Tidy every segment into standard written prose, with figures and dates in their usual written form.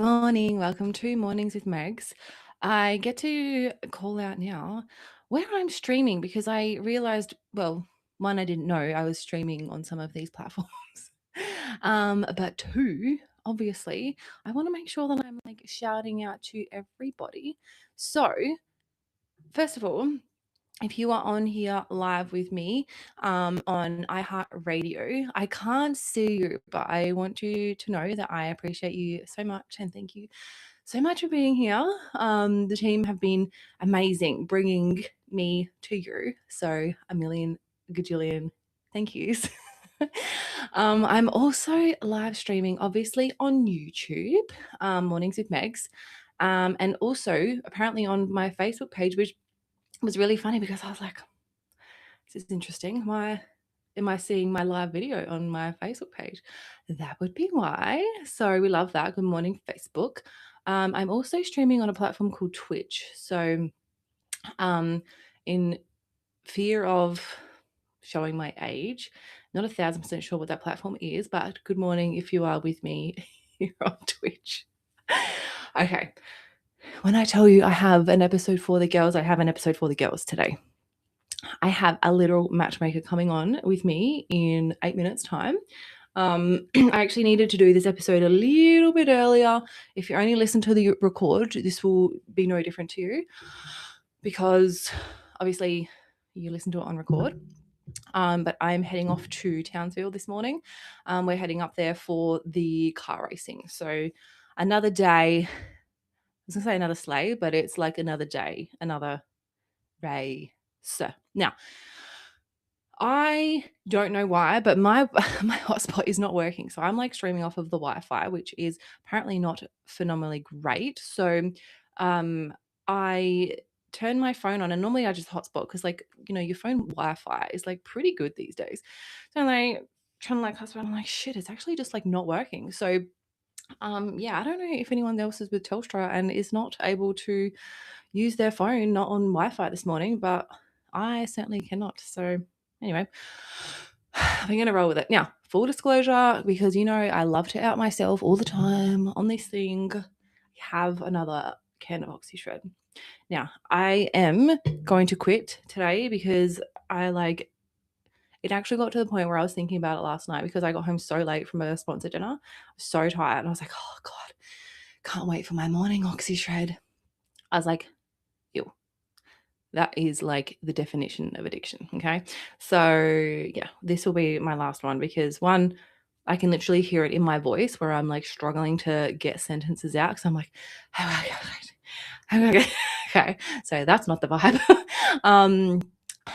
Morning, welcome to Mornings with Megs. I get to call out now where I'm streaming because I realized, well, one, I didn't know I was streaming on some of these platforms. But two, obviously, I want to make sure that I'm like shouting out to everybody. So, first of all, if you are on here live with me on iHeartRadio, I can't see you, but I want you to know that I appreciate you so much and thank you so much for being here. The team have been amazing bringing me to you. So a million gajillion thank yous. I'm also live streaming, obviously, on YouTube, Mornings with Megs, and also apparently on my Facebook page, which was really funny because I was like, this is interesting. Why am I seeing my live video on my Facebook page? That would be why. So we love that. Good morning, Facebook. I'm also streaming on a platform called Twitch. So in fear of showing my age, not 1,000% sure what that platform is, but good morning if you are with me here on Twitch. Okay. When I tell you I have an episode for the girls, I have an episode for the girls today. I have a literal matchmaker coming on with me in 8 minutes' time. I actually needed to do this episode a little bit earlier. If you only listen to the record, this will be no different to you because obviously you listen to it on record. But I'm heading off to Townsville this morning. We're heading up there for the car racing. So another day, I was going to say another sleigh, but it's like another day, another race. Now, I don't know why, but my hotspot is not working. So I'm like streaming off of the Wi-Fi, which is apparently not phenomenally great. So I turn my phone on, and normally I just hotspot because, like, your phone Wi-Fi is like pretty good these days. So I'm like trying to like hotspot, I'm like, shit, it's actually just like not working. So yeah, I don't know if anyone else is with Telstra and is not able to use their phone not on Wi-Fi this morning, but I certainly cannot. So anyway, I'm going to roll with it. Now, full disclosure, because I love to out myself all the time on this thing, have another can of OxyShred. Now, I am going to quit today because it actually got to the point where I was thinking about it last night because I got home so late from a sponsor dinner. I was so tired. And I was like, oh, God, can't wait for my morning OxyShred. I was like, ew. That is like the definition of addiction. Okay. So, yeah, this will be my last one because one, I can literally hear it in my voice where I'm like struggling to get sentences out because I'm like, okay. So that's not the vibe.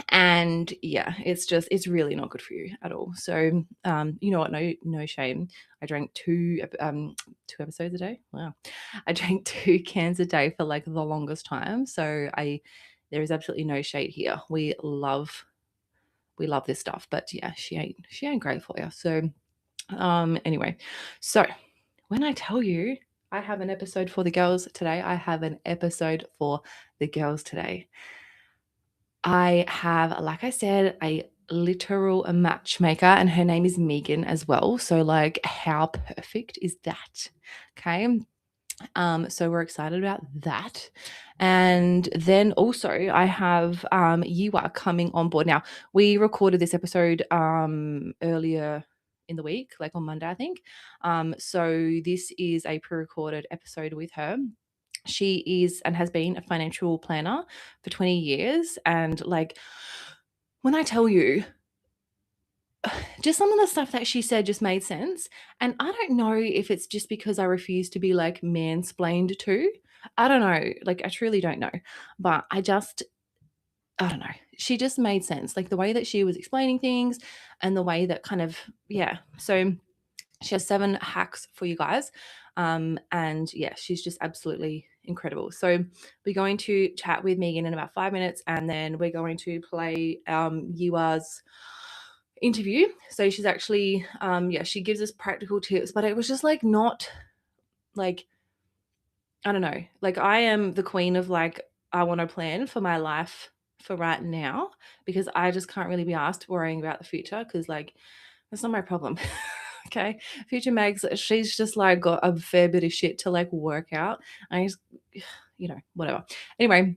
And yeah, it's really not good for you at all. So you know what, no shame. I drank two episodes a day. Wow. I drank 2 cans a day for like the longest time. So there is absolutely no shade here. We love this stuff, but yeah, she ain't great for you. So anyway, so when I tell you I have an episode for the girls today, I have an episode for the girls today. I have, like I said, a literal matchmaker, and her name is Megan as well. So, like, how perfect is that? Okay. So we're excited about that. And then also I have Yiwa coming on board. Now, we recorded this episode earlier in the week, like on Monday, I think. So this is a pre-recorded episode with her. She is and has been a financial planner for 20 years. And like, when I tell you, just some of the stuff that she said just made sense. And I don't know if it's just because I refuse to be like mansplained to. I don't know. Like, I truly don't know. But I don't know. She just made sense. Like the way that she was explaining things and the way that kind of, yeah. So she has 7 hacks for you guys. And yeah, she's just absolutely incredible. So we're going to chat with Megan in about 5 minutes, and then we're going to play Yua's interview. So she's actually, she gives us practical tips, but it was just like not like, I don't know, like I am the queen of like, I want to plan for my life for right now because I just can't really be asked worrying about the future because like that's not my problem. Okay. Future Megs, she's just like got a fair bit of shit to like work out. I just, whatever. Anyway,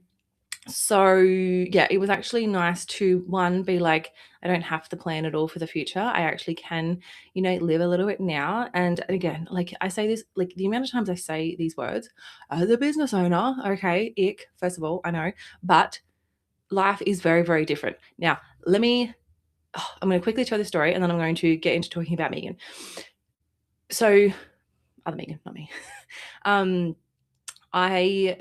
so yeah, it was actually nice to be like, I don't have to plan at all for the future. I actually can, live a little bit now. And again, like I say this, like the amount of times I say these words as a business owner, okay, ick, first of all, I know, but life is very, very different. Now, I'm going to quickly tell the story and then I'm going to get into talking about Megan. So, other Megan, not me. I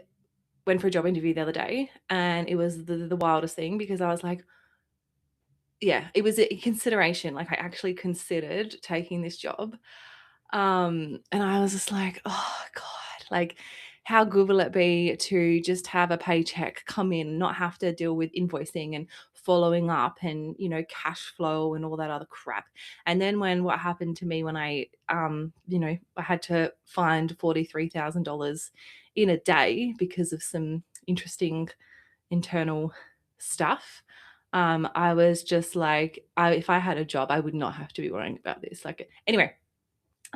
went for a job interview the other day and it was the wildest thing because I was like, yeah, it was a consideration. Like I actually considered taking this job. And I was just like, oh God, like how good will it be to just have a paycheck come in, not have to deal with invoicing and following up and, cash flow and all that other crap. And then what happened to me when I had to find $43,000 in a day because of some interesting internal stuff. I was just like, if I had a job, I would not have to be worrying about this. Like, anyway,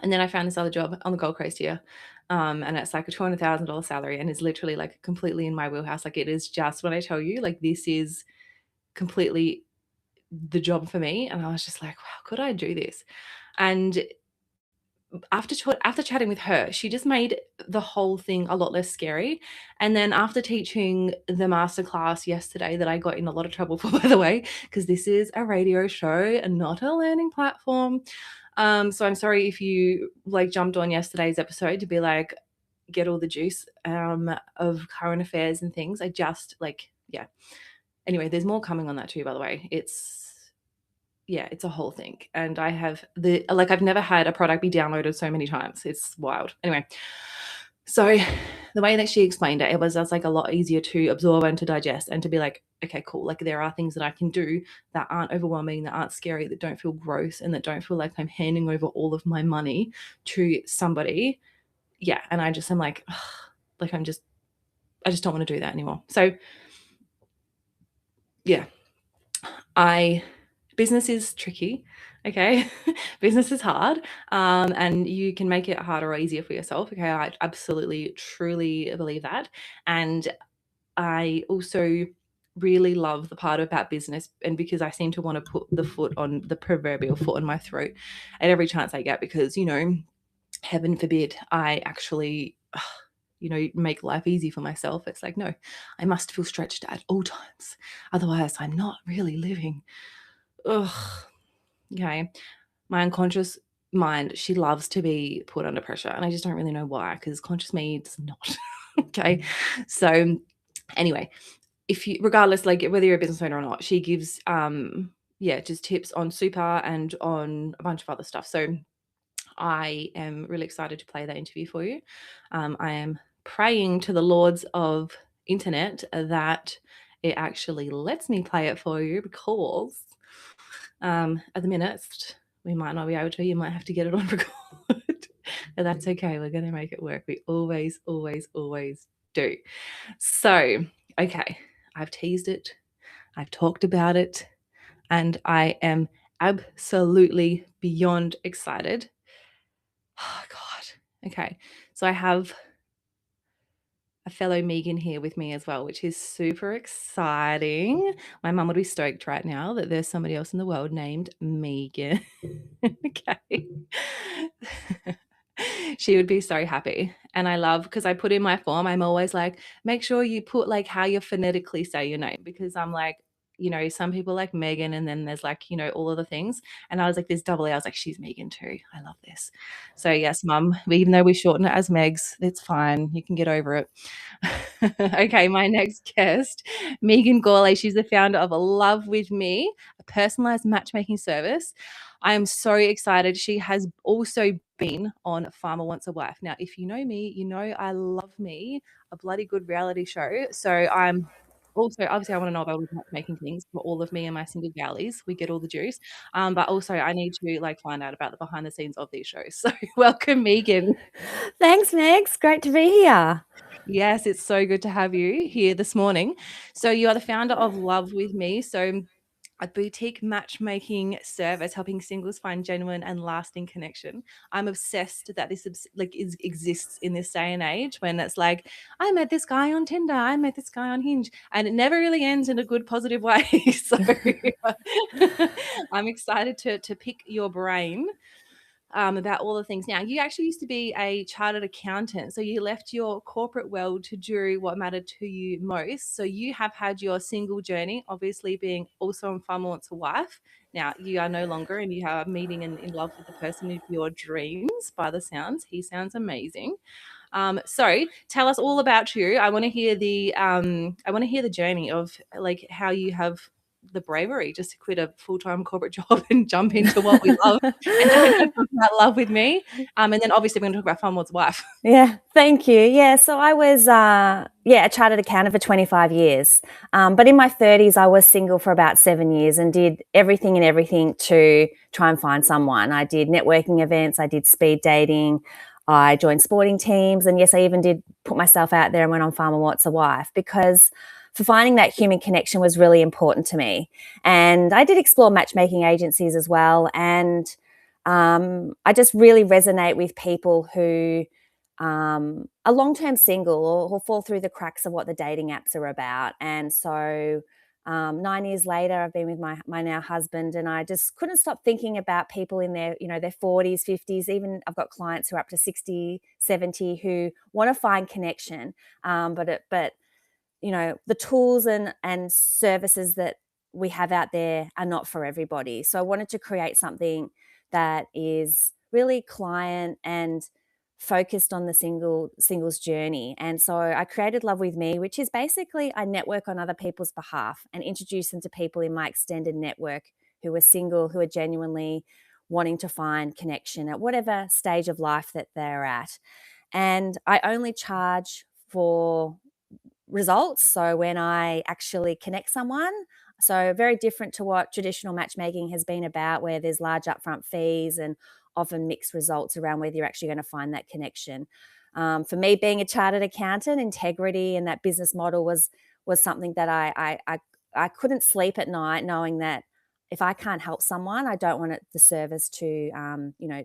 and then I found this other job on the Gold Coast here. And it's like a $200,000 salary and is literally like completely in my wheelhouse. Like it is just when I tell you, like this is completely the job for me. And I was just like, wow, could I do this? And after chatting with her, she just made the whole thing a lot less scary. And then after teaching the masterclass yesterday that I got in a lot of trouble for, by the way, because this is a radio show and not a learning platform. So I'm sorry if you like jumped on yesterday's episode to be like, get all the juice of current affairs and things. I just like, yeah. Anyway, there's more coming on that too, by the way. It's a whole thing. And I've never had a product be downloaded so many times. It's wild. Anyway, so the way that she explained it, was like a lot easier to absorb and to digest and to be like, okay, cool. Like there are things that I can do that aren't overwhelming, that aren't scary, that don't feel gross, and that don't feel like I'm handing over all of my money to somebody. Yeah. And I just am like, ugh, like I just don't want to do that anymore. So yeah, business is tricky. Okay. Business is hard. And you can make it harder or easier for yourself. Okay. I absolutely, truly believe that. And I also really love the part about business, and because I seem to want to put the proverbial foot on my throat at every chance I get, because, heaven forbid I actually, make life easy for myself. It's like, no, I must feel stretched at all times. Otherwise, I'm not really living. Ugh. Okay. My unconscious mind, she loves to be put under pressure. And I just don't really know why, because conscious me does not. Okay. So, anyway, regardless, like whether you're a business owner or not, she gives, just tips on super and on a bunch of other stuff. So, I am really excited to play that interview for you. I am praying to the lords of internet that it actually lets me play it for you, because at the minute we might not be able to. You might have to get it on record. But that's okay. We're going to make it work. We always, always, always do. So, okay, I've teased it. I've talked about it. And I am absolutely beyond excited. Oh, God. Okay. So I have a fellow Megan here with me as well, which is super exciting. My mum would be stoked right now that there's somebody else in the world named Megan. Okay. She would be so happy. And I love, because I put in my form, I'm always like, make sure you put like how you phonetically say your name, because I'm like, some people like Megan, and then there's like, all of the things. And I was like, there's double A. I was like, she's Megan too. I love this. So yes, mum, even though we shorten it as Megs, it's fine. You can get over it. Okay, my next guest, Megan Gourlay. She's the founder of Love With Me, a personalized matchmaking service. I am so excited. She has also been on Farmer Wants a Wife. Now, if you know me, you know I love me a bloody good reality show. So I'm also, obviously, I want to know about matchmaking things for all of me and my single galleys. We get all the juice. But also I need to like find out about the behind the scenes of these shows. So welcome, Megan. Thanks, Megs. Great to be here. Yes, it's so good to have you here this morning. So you are the founder of Love With Me. So a boutique matchmaking service helping singles find genuine and lasting connection. I'm obsessed that this exists in this day and age when it's like, I met this guy on Tinder, I met this guy on Hinge, and it never really ends in a good, positive way. So I'm excited to pick your brain about all the things. Now, you actually used to be a chartered accountant, so you left your corporate world to do what mattered to you most. So you have had your single journey, obviously being also on Farmer Wants a Wife. Now, you are no longer, and you are meeting and in love with the person of your dreams by the sounds. He sounds amazing. So tell us all about you. I want to hear the journey of like how you have the bravery just to quit a full-time corporate job and jump into what we love and join us about love with me. And then obviously we're going to talk about Fun Ward's wife. Yeah, thank you. Yeah, so I was a chartered accountant for 25 years. But in my 30s, I was single for about 7 years and did everything to try and find someone. I did networking events, I did speed dating, I joined sporting teams, and yes, I even did put myself out there and went on Farmer Wants a Wife because for finding that human connection was really important to me. And I did explore matchmaking agencies as well. And I just really resonate with people who are long-term single or fall through the cracks of what the dating apps are about. And so 9 years later, I've been with my now husband, and I just couldn't stop thinking about people in their 40s, 50s. Even I've got clients who are up to 60, 70 who want to find connection, but the tools and services that we have out there are not for everybody. So I wanted to create something that is really client and focused on the singles journey. And so I created Love With Me, which is basically I network on other people's behalf and introduce them to people in my extended network who are single, who are genuinely wanting to find connection at whatever stage of life that they're at. And I only charge for results. So when I actually connect someone, so very different to what traditional matchmaking has been about, where there's large upfront fees and often mixed results around whether you're actually going to find that connection. For me, being a chartered accountant, integrity and that business model was something that I couldn't sleep at night knowing that if I can't help someone, I don't want the service to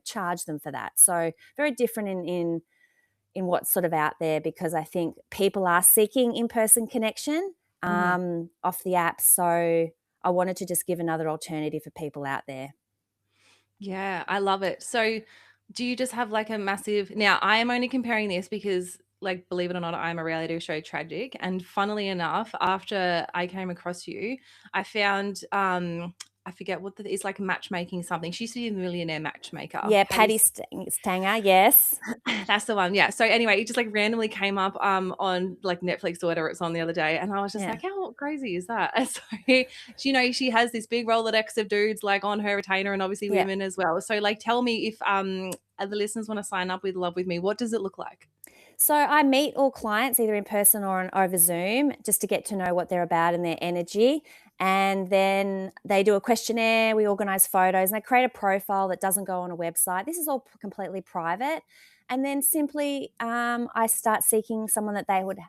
charge them for that. So very different in what's sort of out there, because I think people are seeking in-person connection off the app. So I wanted to just give another alternative for people out there. Yeah, I love it. So do you just have like a massive, now I am only comparing this because like, believe it or not, I'm a reality show tragic. And funnily enough, after I came across you, I found, I forget what it's like matchmaking something. She used to be a millionaire matchmaker. Yeah, Patty Stanger, yes. That's the one. Yeah. So anyway, it just like randomly came up on like Netflix or whatever it's on the other day. And I was just Yeah. like, how crazy is that? And so she has this big Rolodex of dudes like on her retainer and obviously Yeah. women as well. So like tell me if the listeners want to sign up with Love With Me, what does it look like? So I meet all clients either in person or over Zoom just to get to know what they're about and their energy. And then they do a questionnaire, we organize photos, and they create a profile that doesn't go on a website. This is all completely private. And then simply I start seeking someone that they would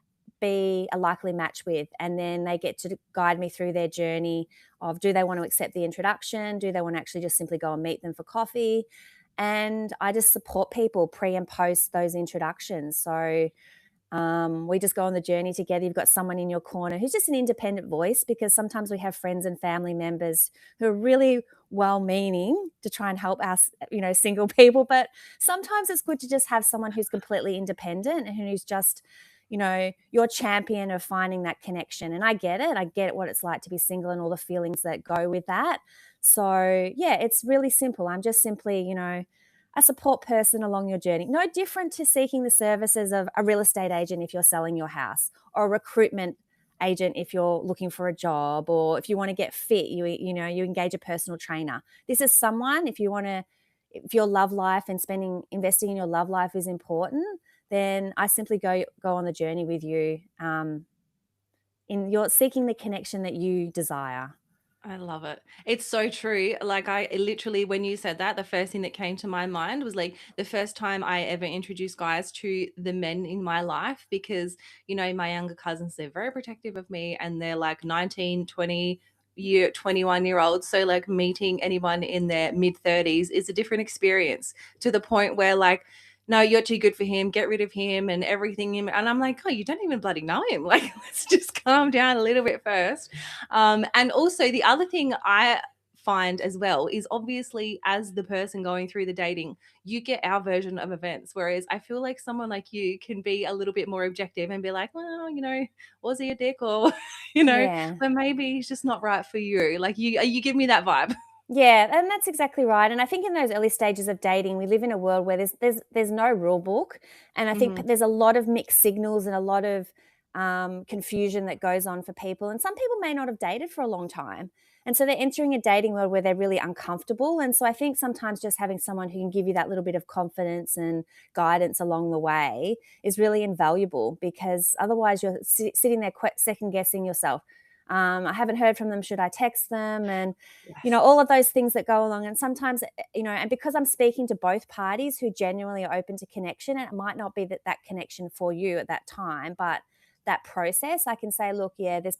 be a likely match with. And then they get to guide me through their journey of, do they want to accept the introduction? Do they want to actually just simply go and meet them for coffee? And I just support people pre and post those introductions. So we just go on the journey together. You've got someone in your corner who's just an independent voice, because sometimes we have friends and family members who are really well-meaning to try and help us, single people. But sometimes it's good to just have someone who's completely independent and who's just, your champion of finding that connection. And I get it. I get what it's like to be single and all the feelings that go with that. So yeah, it's really simple. I'm just simply, a support person along your journey. No different to seeking the services of a real estate agent if you're selling your house, or a recruitment agent if you're looking for a job, or if you want to get fit, you engage a personal trainer. This is someone, if your love life and investing in your love life is important, then I simply go on the journey with you in your seeking the connection that you desire. I love it. It's so true. Like I literally, when you said that, the first thing that came to my mind was like the first time I ever introduced guys to the men in my life, because, my younger cousins, they're very protective of me and they're like 19, 20. you're 21-year-old. So like meeting anyone in their mid 30s is a different experience, to the point where like, no, you're too good for him, get rid of him and everything. And I'm like, oh, you don't even bloody know him. Like, let's just calm down a little bit first. And also, the other thing I find as well is, obviously, as the person going through the dating, you get our version of events. Whereas I feel like someone like you can be a little bit more objective and be like, well, was he a dick? Or, Yeah. but maybe he's just not right for you. Like, you give me that vibe. Yeah, and that's exactly right. And I think in those early stages of dating, we live in a world where there's no rule book, and I think Hmm. there's a lot of mixed signals and a lot of confusion that goes on for people. And some people may not have dated for a long time, and so they're entering a dating world where they're really uncomfortable. And so I think sometimes just having someone who can give you that little bit of confidence and guidance along the way is really invaluable, because otherwise you're sitting there second guessing yourself. I haven't heard from them. Should I text them? And all Yes. of those things that go along. And sometimes, and because I'm speaking to both parties who genuinely are open to connection, and it might not be that connection for you at that time, but that process, I can say, look, yeah, there's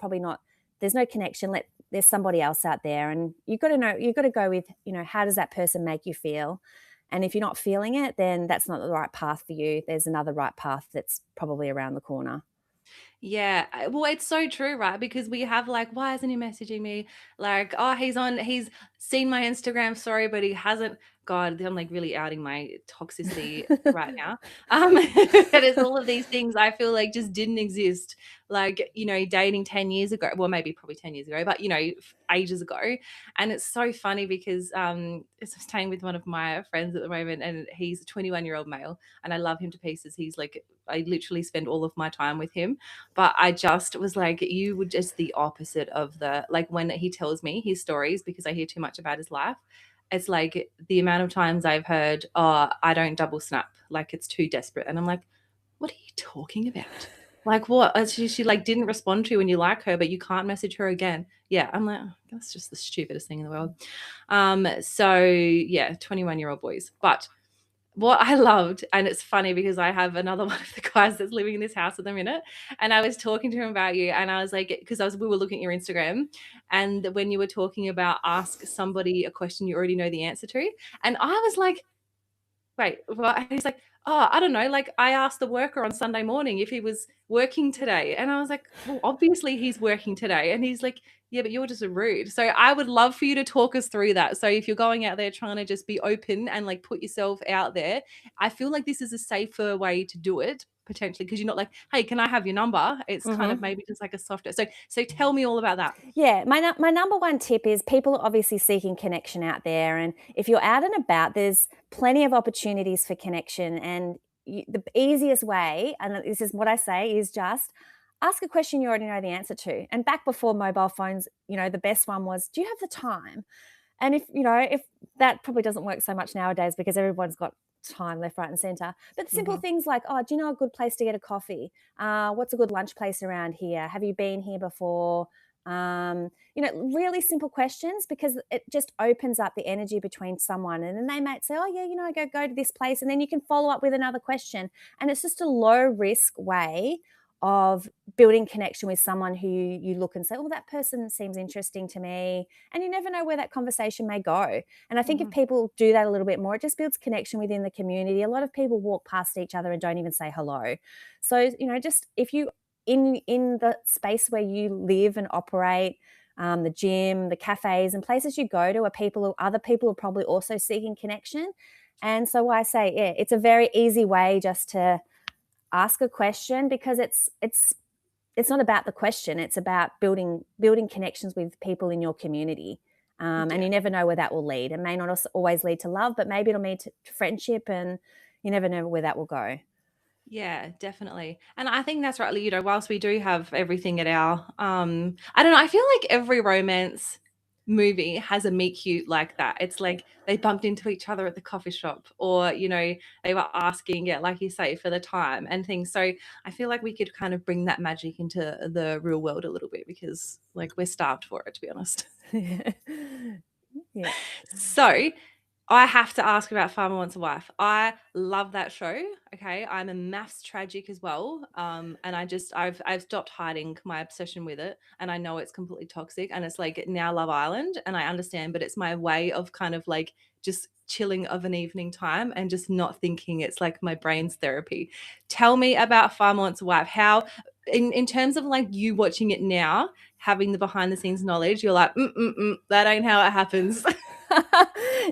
no connection. There's somebody else out there. And you've got to go with, how does that person make you feel? And if you're not feeling it, then that's not the right path for you. There's another right path that's probably around the corner. Yeah, well, it's so true, right? Because we have like, why isn't he messaging me? Like, oh, he's seen my Instagram story, but he hasn't. God, I'm like really outing my toxicity right now. But it's all of these things I feel like just didn't exist. Like, dating 10 years ago, well, maybe probably 10 years ago, but ages ago. And it's so funny because I'm staying with one of my friends at the moment, and he's a 21-year-old male, and I love him to pieces. He's like, I literally spend all of my time with him. But I just was like, you were just the opposite of like when he tells me his stories, because I hear too much about his life. It's like the amount of times I've heard, oh, I don't double snap. Like, it's too desperate. And I'm like, what are you talking about? Like, what? She like didn't respond to you when you like her, but you can't message her again. Yeah. I'm like, oh, that's just the stupidest thing in the world. So yeah, 21-year-old boys. But what I loved, and it's funny because I have another one of the guys that's living in this house at the minute, and I was talking to him about you, and I was like, because we were looking at your Instagram, and when you were talking about ask somebody a question you already know the answer to, and I was like, wait, what? And he's like, oh, I don't know. Like, I asked the worker on Sunday morning if he was working today. And I was like, well, obviously he's working today. And he's like, yeah, but you're just a rude. So I would love for you to talk us through that. So if you're going out there trying to just be open and like put yourself out there, I feel like this is a safer way to do it potentially, because you're not like, hey, can I have your number? It's kind of Mm-hmm. maybe just like a softer. So tell me all about that. Yeah, my number one tip is people are obviously seeking connection out there, and if you're out and about, there's plenty of opportunities for connection. And the easiest way, and this is what I say, is just ask a question you already know the answer to. And back before mobile phones, the best one was, "Do you have the time?" And if that probably doesn't work so much nowadays because everyone's got time left, right, and center. But the simple Hmm. things like, oh, do you know a good place to get a coffee? What's a good lunch place around here? Have you been here before? Really simple questions, because it just opens up the energy between someone. And then they might say, oh, yeah, I go to this place. And then you can follow up with another question. And it's just a low risk way of building connection with someone who you look and say, oh, that person seems interesting to me. And you never know where that conversation may go. And I think if Hmm. people do that a little bit more, it just builds connection within the community. A lot of people walk past each other and don't even say hello. So, just if you in the space where you live and operate, the gym, the cafes, and places you go to are other people are probably also seeking connection. And so I say, yeah, it's a very easy way just to ask a question, because it's not about the question. It's about building connections with people in your community. And Yeah. you never know where that will lead. It may not always lead to love, but maybe it'll lead to friendship, and you never know where that will go. Yeah, definitely. And I think that's right. Whilst we do have everything at our, I don't know, I feel like every romance movie has a meet cute like that. It's like they bumped into each other at the coffee shop, or, they were asking, yeah, like you say, for the time and things. So I feel like we could kind of bring that magic into the real world a little bit, because like we're starved for it, to be honest. Yeah. So I have to ask about Farmer Wants a Wife. I love that show. Okay, I'm a maths tragic as well, and I've stopped hiding my obsession with it, and I know it's completely toxic, and it's like now Love Island, and I understand, but it's my way of kind of like just chilling of an evening time and just not thinking. It's like my brain's therapy. Tell me about Farmer Wants a Wife. How, in terms of like you watching it now, having the behind the scenes knowledge, you're like, that ain't how it happens.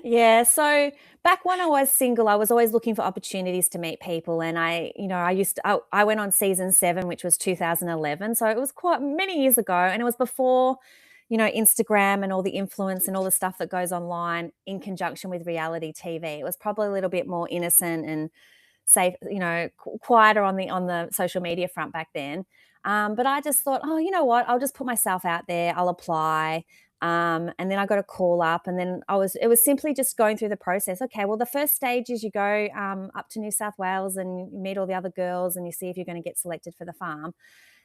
Yeah, so back when I was single, I was always looking for opportunities to meet people, and I went on season 7, which was 2011, so it was quite many years ago, and it was before, Instagram and all the influence and all the stuff that goes online in conjunction with reality TV. It was probably a little bit more innocent and safe, quieter on the social media front back then. But I just thought, oh, you know what? I'll just put myself out there. I'll apply. And then I got a call up, and then it was simply just going through the process. Okay, well, the first stage is you go up to New South Wales and you meet all the other girls and you see if you're going to get selected for the farm.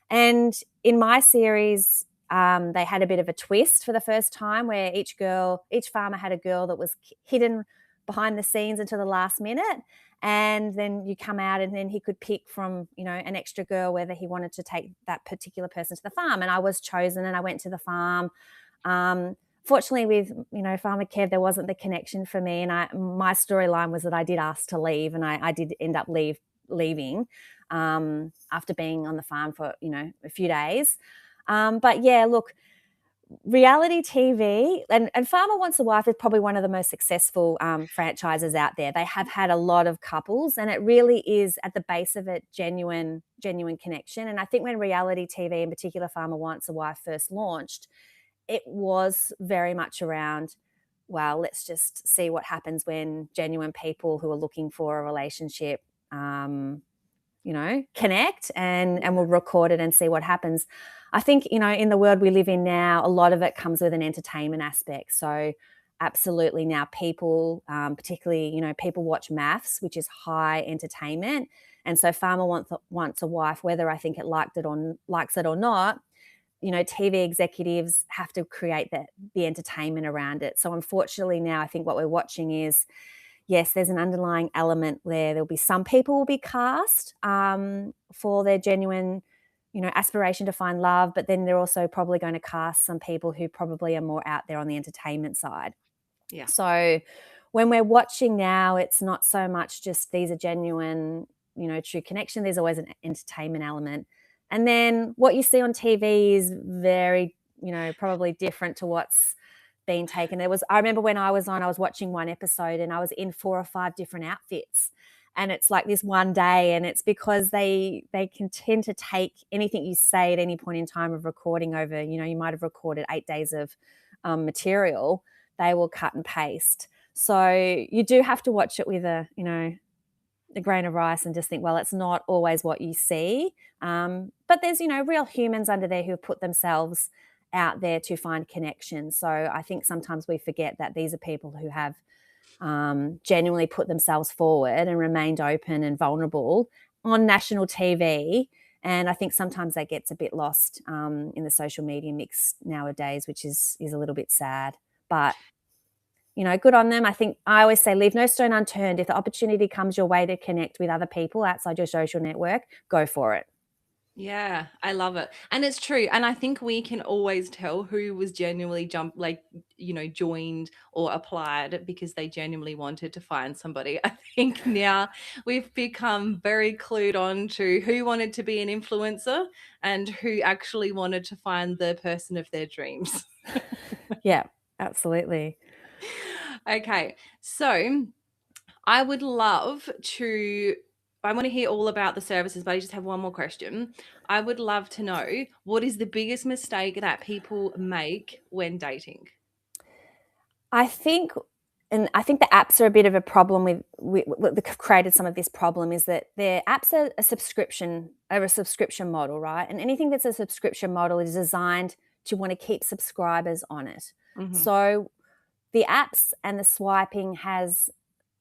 And in my series, they had a bit of a twist for the first time where each farmer had a girl that was hidden behind the scenes until the last minute. And then you come out and then he could pick from, an extra girl whether he wanted to take that particular person to the farm. And I was chosen and I went to the farm. Fortunately, with Farmer Kev, there wasn't the connection for me, and my storyline was that I did ask to leave, and I did end up leaving after being on the farm for a few days. But yeah, look, reality TV and Farmer Wants a Wife is probably one of the most successful franchises out there. They have had a lot of couples, and it really is at the base of it genuine connection. And I think when reality TV, in particular Farmer Wants a Wife, first launched, it was very much around, well, let's just see what happens when genuine people who are looking for a relationship, connect, and we'll record it and see what happens. I think, in the world we live in now, a lot of it comes with an entertainment aspect. So absolutely now people, particularly, people watch maths, which is high entertainment. And so Farmer Wants a Wife, whether I think it likes it or not, TV executives have to create the entertainment around it. So unfortunately now I think what we're watching is, yes, there's an underlying element there. There'll be some people will be cast for their genuine, aspiration to find love, but then they're also probably going to cast some people who probably are more out there on the entertainment side. Yeah. So when we're watching now, it's not so much just these are genuine, true connection. There's always an entertainment element. And then what you see on TV is very, probably different to what's being taken. I remember when I was watching one episode and I was in 4 or 5 different outfits. And it's like this one day, and it's because they can tend to take anything you say at any point in time of recording over, you might have recorded 8 days of material, they will cut and paste. So you do have to watch it with a grain of rice and just think, well, it's not always what you see. But there's, real humans under there who have put themselves out there to find connections. So I think sometimes we forget that these are people who have genuinely put themselves forward and remained open and vulnerable on national TV. And I think sometimes that gets a bit lost in the social media mix nowadays, which is a little bit sad. But good on them. I think I always say leave no stone unturned. If the opportunity comes your way to connect with other people outside your social network, go for it. Yeah, I love it. And it's true. And I think we can always tell who was genuinely joined or applied because they genuinely wanted to find somebody. I think now we've become very clued on to who wanted to be an influencer and who actually wanted to find the person of their dreams. Yeah, absolutely. Okay. So I would love to. I want to hear all about the services, but I just have one more question. I would love to know what is the biggest mistake that people make when dating? I think the apps are a bit of a problem with what created some of this problem is that their apps are a subscription model, right? And anything that's a subscription model is designed to want to keep subscribers on it. Mm-hmm. So the apps and the swiping has,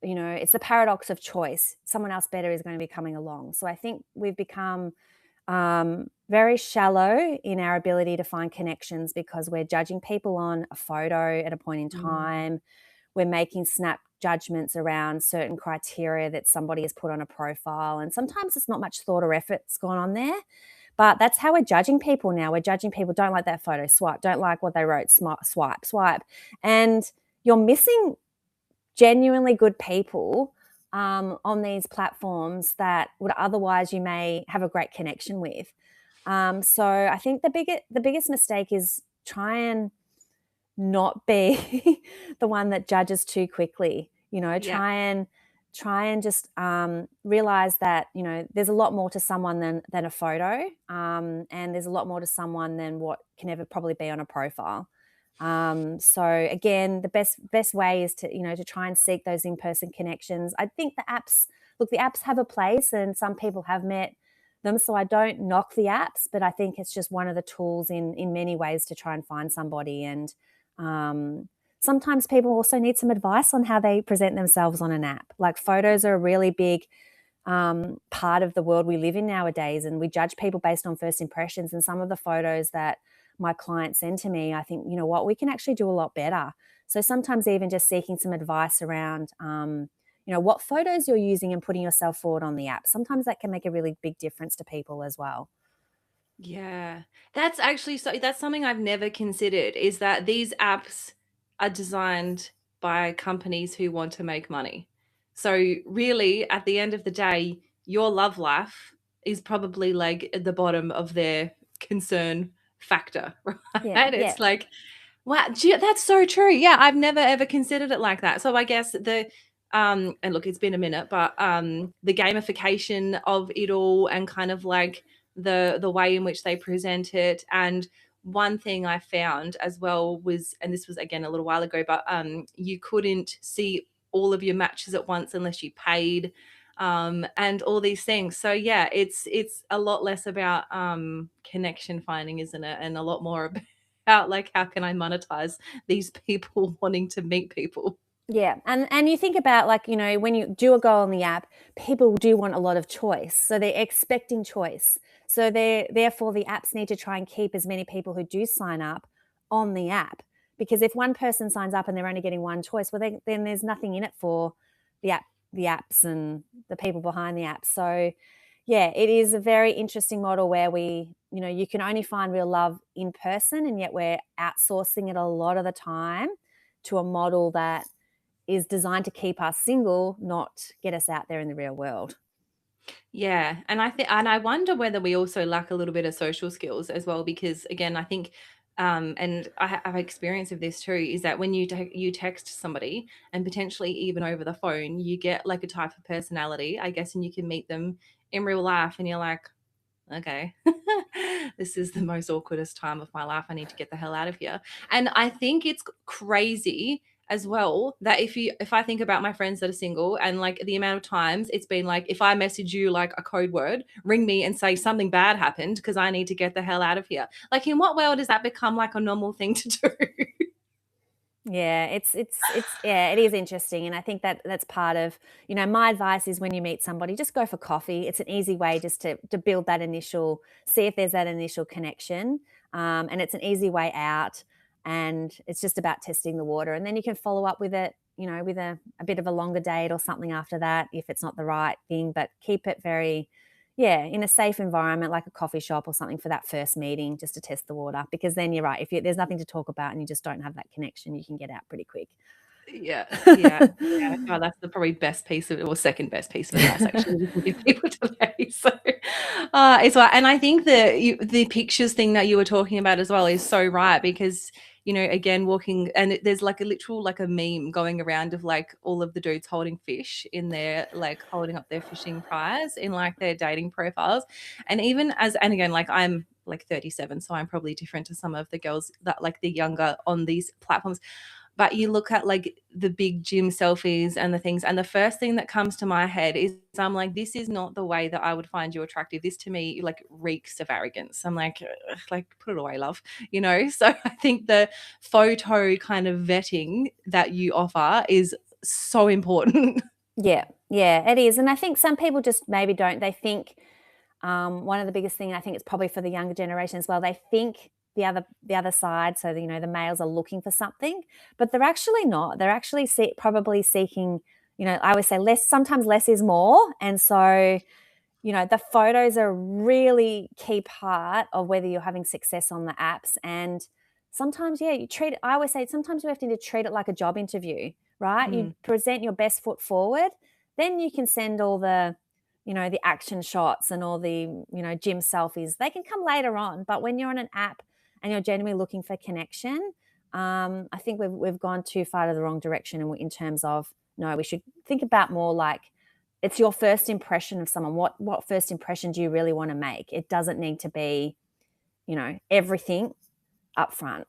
it's the paradox of choice. Someone else better is going to be coming along. So I think we've become very shallow in our ability to find connections because we're judging people on a photo at a point in time. We're making snap judgments around certain criteria that somebody has put on a profile. And sometimes it's not much thought or effort's gone on there. But that's how we're judging people now. We're judging people, don't like that photo, swipe, don't like what they wrote, swipe, swipe. And you're missing genuinely good people on these platforms that would otherwise you may have a great connection with. So I think the biggest mistake is try and not be the one that judges too quickly. Yeah. Try and just realize that there's a lot more to someone than a photo, and there's a lot more to someone than what can ever probably be on a profile. So again, the best way is to try and seek those in-person connections. I think the apps have a place, and some people have met them, so I don't knock the apps, but I think it's just one of the tools in many ways to try and find somebody. And sometimes people also need some advice on how they present themselves on an app. Like, photos are a really big part of the world we live in nowadays, and we judge people based on first impressions. And some of the photos that my clients send to me, I think, we can actually do a lot better. So sometimes even just seeking some advice around what photos you're using and putting yourself forward on the app, sometimes that can make a really big difference to people as well. Yeah. That's actually that's something I've never considered, is that these apps are designed by companies who want to make money. So really, at the end of the day, your love life is probably like at the bottom of their concern factor, Yeah, right? yeah. It's like, wow, that's so true. Yeah, I've never ever considered it like that. So I guess and look, it's been a minute, but the gamification of it all, and kind of like the way in which they present it. And one thing I found as well was, and this was again a little while ago, but you couldn't see all of your matches at once unless you paid, and all these things. So yeah, it's a lot less about connection finding, isn't it? And a lot more about like, how can I monetize these people wanting to meet people? Yeah, and you think about, like, when you do go on the app, people do want a lot of choice, so they're expecting choice. So therefore the apps need to try and keep as many people who do sign up on the app, because if one person signs up and they're only getting one choice, well, then there's nothing in it for the apps and the people behind the apps. So yeah, it is a very interesting model where you can only find real love in person, and yet we're outsourcing it a lot of the time to a model that is designed to keep us single, not get us out there in the real world. Yeah, and I wonder whether we also lack a little bit of social skills as well, because again, I think, and have experience of this too, is that when you text somebody, and potentially even over the phone, you get like a type of personality, I guess, and you can meet them in real life, and you're like, okay, this is the most awkwardest time of my life. I need to get the hell out of here. And I think it's crazy as well that if I think about my friends that are single, and like the amount of times it's been like, if I message you like a code word, ring me and say something bad happened because I need to get the hell out of here. Like, in what world does that become like a normal thing to do? Yeah, yeah, it is interesting, and I think that that's part of, my advice is, when you meet somebody, just go for coffee. It's an easy way just to build that initial, see if there's that initial connection, and it's an easy way out, and it's just about testing the water, and then you can follow up with it, with a bit of a longer date or something after that if it's not the right thing, but keep it very, yeah, in a safe environment like a coffee shop or something for that first meeting, just to test the water. Because then you're right, if there's nothing to talk about and you just don't have that connection, you can get out pretty quick. Yeah, yeah, yeah. Oh, that's the probably best piece of, or second best piece of advice actually we can give people today. So, it's like, and I think the pictures thing that you were talking about as well is so right, because again, walking, and there's like a literal, like a meme going around of like all of the dudes holding fish in their, like holding up their fishing prize in like their dating profiles, and even and again, like I'm like 37, so I'm probably different to some of the girls that like the younger on these platforms. But you look at like the big gym selfies and the things, and the first thing that comes to my head is, I'm like, this is not the way that I would find you attractive. This to me like reeks of arrogance. I'm like, ugh, like, put it away, love. So I think the photo kind of vetting that you offer is so important. Yeah, yeah, it is. And I think some people just maybe don't. They think, one of the biggest thing I think it's probably for the younger generation as well, they think the other side. So, the males are looking for something, but they're actually not. They're actually probably seeking, I always say sometimes less is more. And so, the photos are a really key part of whether you're having success on the apps. And sometimes, yeah, I always say sometimes we have to treat it like a job interview, right? You present your best foot forward, then you can send all the action shots and all the, gym selfies. They can come later on. But when you're on an app and you're genuinely looking for connection, I think we've gone too far to the wrong direction in terms of, no, we should think about more like, it's your first impression of someone. What first impression do you really want to make? It doesn't need to be, everything up front.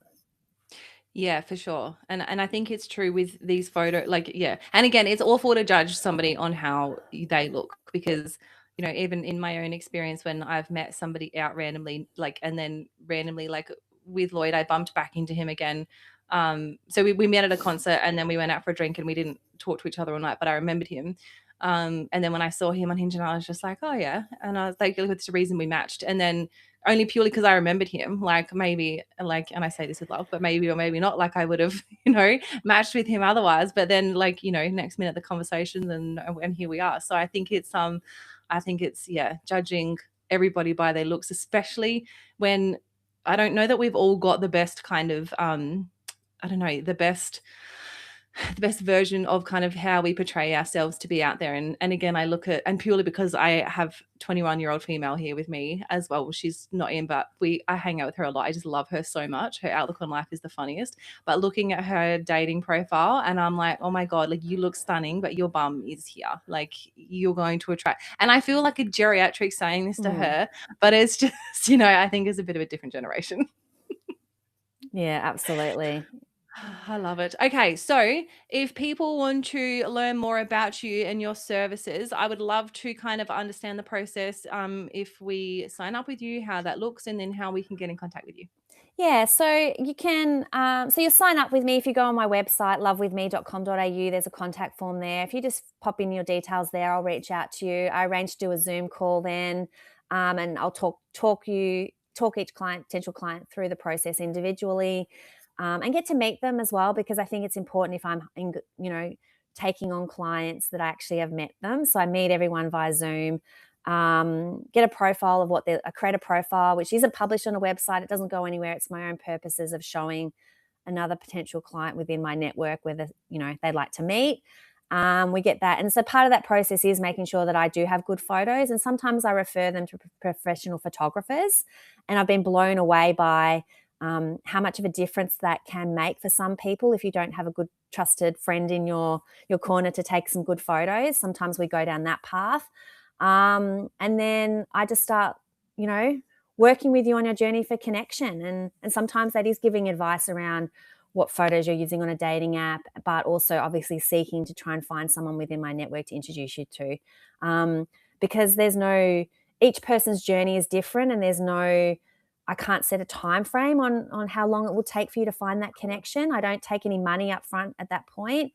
Yeah, for sure. And I think it's true with these yeah. And again, it's awful to judge somebody on how they look because, even in my own experience when I've met somebody out randomly, and then randomly, with Lloyd, I bumped back into him again. So we met at a concert and then we went out for a drink and we didn't talk to each other all night, but I remembered him. And then when I saw him on Hinge, and I was just like, oh yeah. And I was like, it's the reason we matched. And then only purely because I remembered him, maybe, and I say this with love, but maybe or maybe not, I would have, matched with him otherwise. But then, next minute the conversation, and here we are. So I think it's yeah, judging everybody by their looks, especially when I don't know that we've all got the best kind of I don't know, the best version of kind of how we portray ourselves to be out there. And again, I look at, and purely because I have 21-year-old female here with me as well. She's not in, but I hang out with her a lot. I just love her so much. Her outlook on life is the funniest. But looking at her dating profile, and I'm like, oh my God, you look stunning, but your bum is here. You're going to attract. And I feel like a geriatric saying this to her, but it's just, I think it's a bit of a different generation. Yeah, absolutely. I love it. Okay, so if people want to learn more about you and your services, I would love to kind of understand the process. If we sign up with you, how that looks, and then how we can get in contact with you. Yeah, so you can, you'll sign up with me if you go on my website, lovewithme.com.au. There's a contact form there. If you just pop in your details there, I'll reach out to you. I arrange to do a Zoom call then, and I'll talk each potential client through the process individually, and get to meet them as well, because I think it's important if I'm, taking on clients that I actually have met them. So I meet everyone via Zoom. Get a profile of a create a profile, which isn't published on a website. It doesn't go anywhere. It's my own purposes of showing another potential client within my network whether, they'd like to meet. We get that. And so part of that process is making sure that I do have good photos. And sometimes I refer them to professional photographers. And I've been blown away by how much of a difference that can make for some people if you don't have a good trusted friend in your corner to take some good photos. Sometimes we go down that path. And then I just start, working with you on your journey for connection. And sometimes that is giving advice around what photos you're using on a dating app, but also obviously seeking to try and find someone within my network to introduce you to. Because each person's journey is different, and I can't set a time frame on how long it will take for you to find that connection. I don't take any money up front at that point.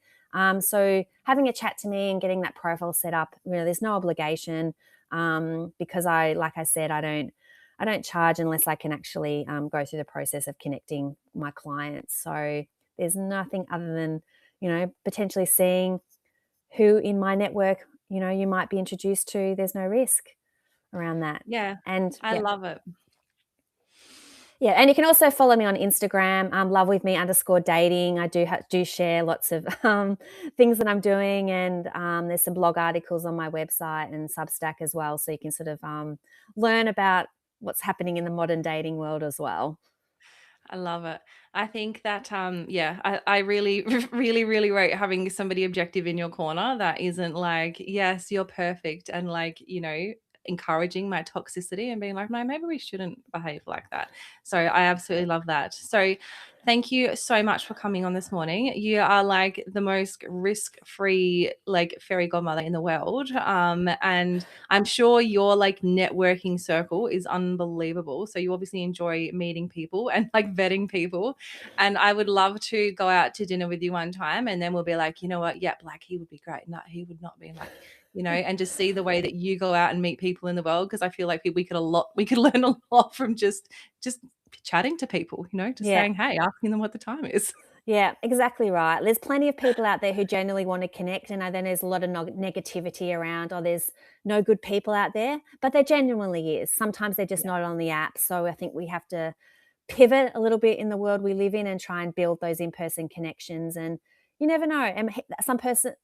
So having a chat to me and getting that profile set up, there's no obligation, because like I said, I don't charge unless I can actually go through the process of connecting my clients. So there's nothing other than, potentially seeing who in my network, you might be introduced to. There's no risk around that. Yeah, and I love it. Yeah, and you can also follow me on Instagram, lovewithme_dating. I do share lots of things that I'm doing, and there's some blog articles on my website and Substack as well, so you can sort of learn about what's happening in the modern dating world as well. I love it. I think that, I really, really, really rate having somebody objective in your corner that isn't like, yes, you're perfect, and encouraging my toxicity and being like, no, maybe we shouldn't behave like that. So I absolutely love that. So thank you so much for coming on this morning. You are like the most risk-free, fairy godmother in the world. And I'm sure your networking circle is unbelievable. So you obviously enjoy meeting people and vetting people. And I would love to go out to dinner with you one time, and then we'll be like, you know what? Yeah, he would be great. No, he would not be and just see the way that you go out and meet people in the world. Because I feel like we could learn a lot from just chatting to people, just Yeah. saying, hey, asking them what the time is. Yeah, exactly right. There's plenty of people out there who genuinely want to connect, and then there's a lot of negativity around. Oh, there's no good people out there, but there genuinely is. Sometimes they're just Yeah. not on the app. So I think we have to pivot a little bit in the world we live in and try and build those in-person connections. And you never know. And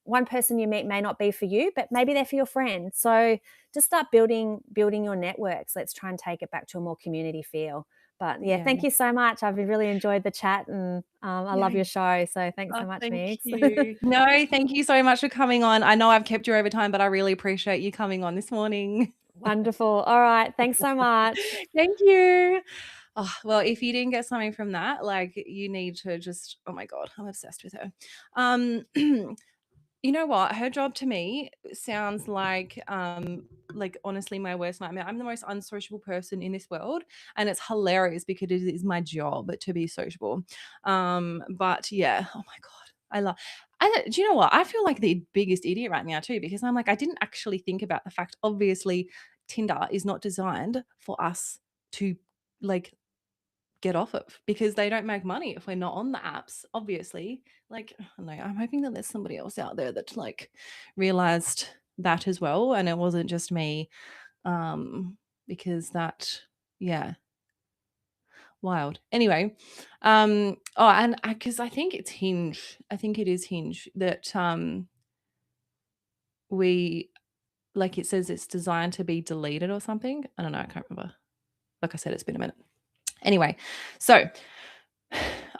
one person you meet may not be for you, but maybe they're for your friend. So just start building your networks. Let's try and take it back to a more community feel. But yeah, Yeah. thank you so much. I've really enjoyed the chat, and I Yeah. love your show. So thanks Oh, so much, thank Megs. you. No, thank you so much for coming on. I know I've kept you over time, but I really appreciate you coming on this morning. Wonderful. All right. Thanks so much. Thank you. Oh, well, if you didn't get something from that, like you need to just, oh my God, I'm obsessed with her. You know what? Her job to me sounds like honestly my worst nightmare. I'm the most unsociable person in this world, and it's hilarious because it is my job to be sociable. But yeah, oh my God. Do you know what? I feel like the biggest idiot right now too, because I'm like, I didn't actually think about the fact, obviously, Tinder is not designed for us to like get off of, because they don't make money if we're not on the apps, obviously. Like, I don't know, I'm hoping that there's somebody else out there that like realized that as well, and it wasn't just me. Because that, yeah, wild. Anyway, oh, and because I think it's Hinge. I think it is Hinge that we like, it says it's designed to be deleted or something. I don't know, I can't remember. Like I said, it's been a minute. Anyway, so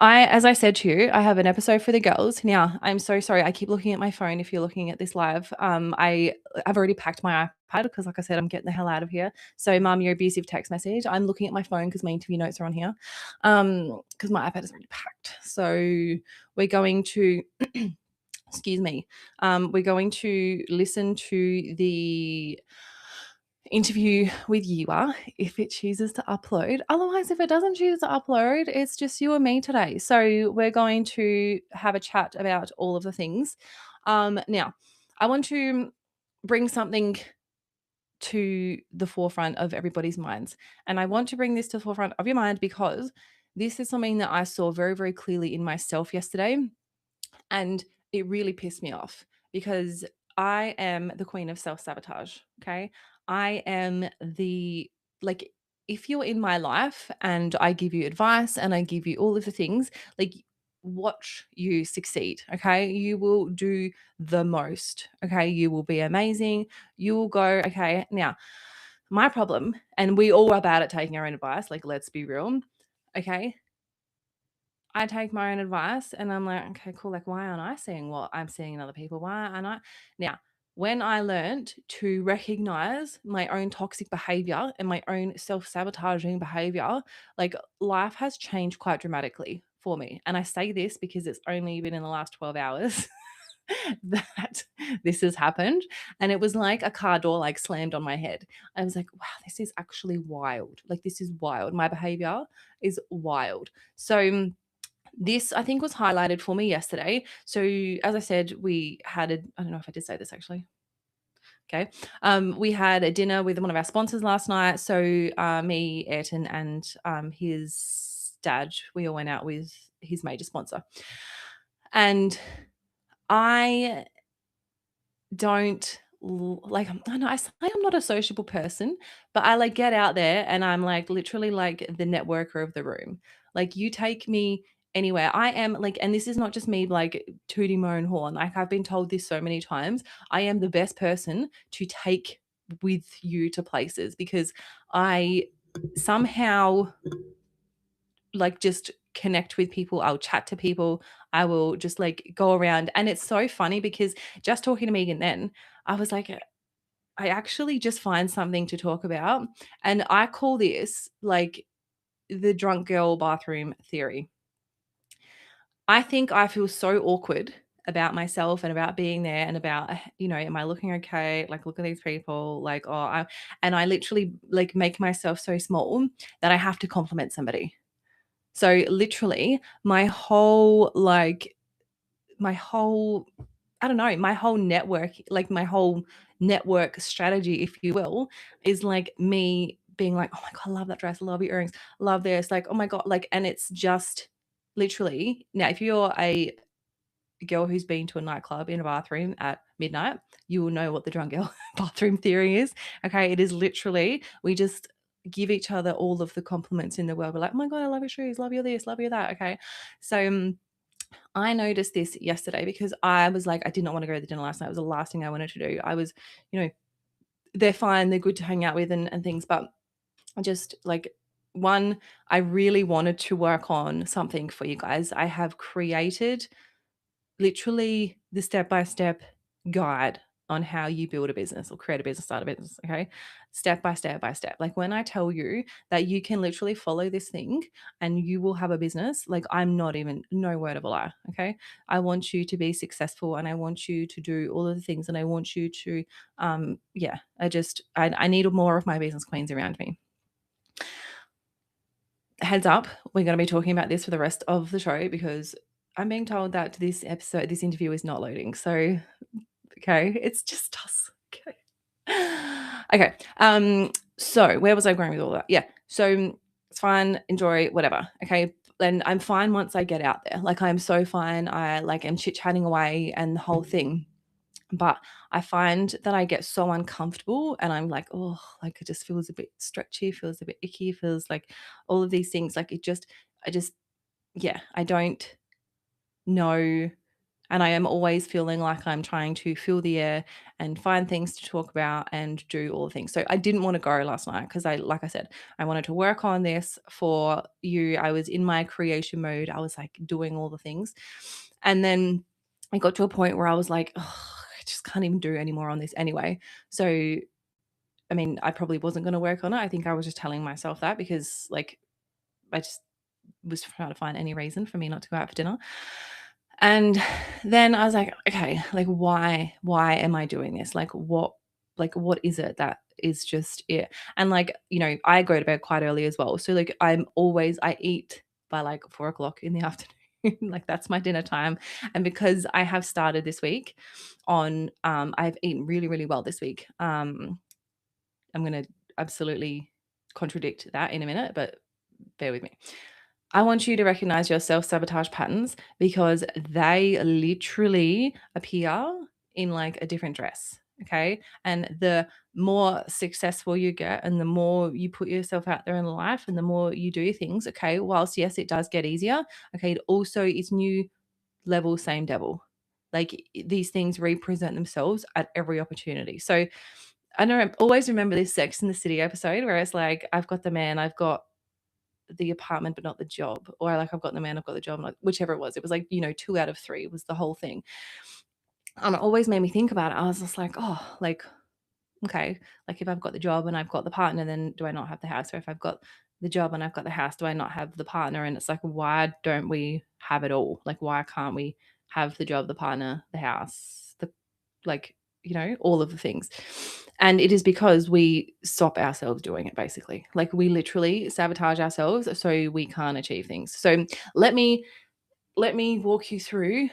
as I said to you, I have an episode for the girls. Now, I'm so sorry. I keep looking at my phone if you're looking at this live. I've already packed my iPad because, like I said, I'm getting the hell out of here. So, Mum, your abusive text message. I'm looking at my phone because my interview notes are on here. Because my iPad is already packed. So, we're going to excuse me. We're going to listen to the interview with Yiwa if it chooses to upload. Otherwise, if it doesn't choose to upload, it's just you and me today. So we're going to have a chat about all of the things. Now, I want to bring something to the forefront of everybody's minds. And I want to bring this to the forefront of your mind because this is something that I saw very, very clearly in myself yesterday. And it really pissed me off because I am the queen of self-sabotage. Okay. I am like, if you're in my life and I give you advice and I give you all of the things, like, watch you succeed. Okay. You will do the most. Okay. You will be amazing. You will go, okay. Now, my problem, and we all are bad at taking our own advice, like, let's be real. Okay. I take my own advice and I'm like, okay, cool. Like, why aren't I seeing what I'm seeing in other people? Why aren't I? Now, when I learned to recognize my own toxic behavior and my own self sabotaging behavior, like, life has changed quite dramatically for me. And I say this because it's only been in the last 12 hours that this has happened. And it was like a car door like slammed on my head. I was like, wow, this is actually wild. Like, this is wild. My behavior is wild. So, this, I think, was highlighted for me yesterday. So, as I said, I don't know if I did say this actually. Okay. We had a dinner with one of our sponsors last night. So, me, Ayrton, and his dad, we all went out with his major sponsor. And I don't like, I know I say I'm not a sociable person, but I like get out there and I'm like literally like the networker of the room. Like, you take me anywhere. I am like, and this is not just me like tooting my own horn. Like, I've been told this so many times. I am the best person to take with you to places because I somehow like just connect with people. I'll chat to people. I will just like go around. And it's so funny because just talking to Megan then, I was like, I actually just find something to talk about. And I call this like the drunk girl bathroom theory. I think I feel so awkward about myself and about being there and about, am I looking okay? Like, look at these people. Like, and I literally like make myself so small that I have to compliment somebody. So literally I don't know, my whole network, like my whole network strategy, if you will, is like me being like, oh my God, I love that dress, I love your earrings, love this, like, oh my God, like, and it's just literally, now if you're a girl who's been to a nightclub in a bathroom at midnight, you will know what the drunk girl bathroom theory is. Okay. It is literally, we just give each other all of the compliments in the world. We're like, oh my God, I love your shoes, love you this, love you that. Okay. So I noticed this yesterday because I was like, I did not want to go to the dinner last night. It was the last thing I wanted to do. I was, you know, they're fine, they're good to hang out with and things, but I just like, one, I really wanted to work on something for you guys. I have created literally the step-by-step guide on how you build a business or create a business, start a business. Okay. Step by step by step. Like when I tell you that you can literally follow this thing and you will have a business, like I'm not even, no word of a lie. Okay. I want you to be successful and I want you to do all of the things and I want you to, yeah, I need more of my business queens around me. Heads up, we're going to be talking about this for the rest of the show because I'm being told that this interview is not loading. So, okay, it's just us. Okay. Okay. So where was I going with all that? Yeah. So it's fine, enjoy, whatever. Okay. And I'm fine once I get out there. Like I'm so fine. I like am chit-chatting away and the whole thing. But I find that I get so uncomfortable and I'm like, oh, like it just feels a bit stretchy, feels a bit icky, feels like all of these things. Like yeah, I don't know. And I am always feeling like I'm trying to fill the air and find things to talk about and do all the things. So I didn't want to go last night because like I said, I wanted to work on this for you. I was in my creation mode. I was like doing all the things. And then I got to a point where I was like, oh, I just can't even do any more on this anyway. So, I mean, I probably wasn't going to work on it. I think I was just telling myself that because like I just was trying to find any reason for me not to go out for dinner. And then I was like, okay, like why am I doing this? Like what is it that is just it? And like, you know, I go to bed quite early as well. So like I eat by like 4 o'clock in the afternoon. Like that's my dinner time. And because I have started this week on I've eaten really, really well this week. I'm gonna absolutely contradict that in a minute, but bear with me. I want you to recognize your self-sabotage patterns because they literally appear in like a different dress. Okay. And the more successful you get and the more you put yourself out there in life and the more you do things, okay, whilst yes, it does get easier, okay, it also is new level, same devil. Like these things represent themselves at every opportunity. So I don't always remember this Sex in the City episode where it's like, I've got the man, I've got the apartment but not the job, or like I've got the man, I've got the job, like whichever it was like, you know, 2 out of 3 was the whole thing. And it always made me think about it. I was just like, oh, like okay, like if I've got the job and I've got the partner, then do I not have the house? Or if I've got the job and I've got the house, do I not have the partner? And it's like, why don't we have it all? Like why can't we have the job, the partner, the house, the like, you know, all of the things? And it is because we stop ourselves doing it, basically. Like we literally sabotage ourselves so we can't achieve things. So let me walk you through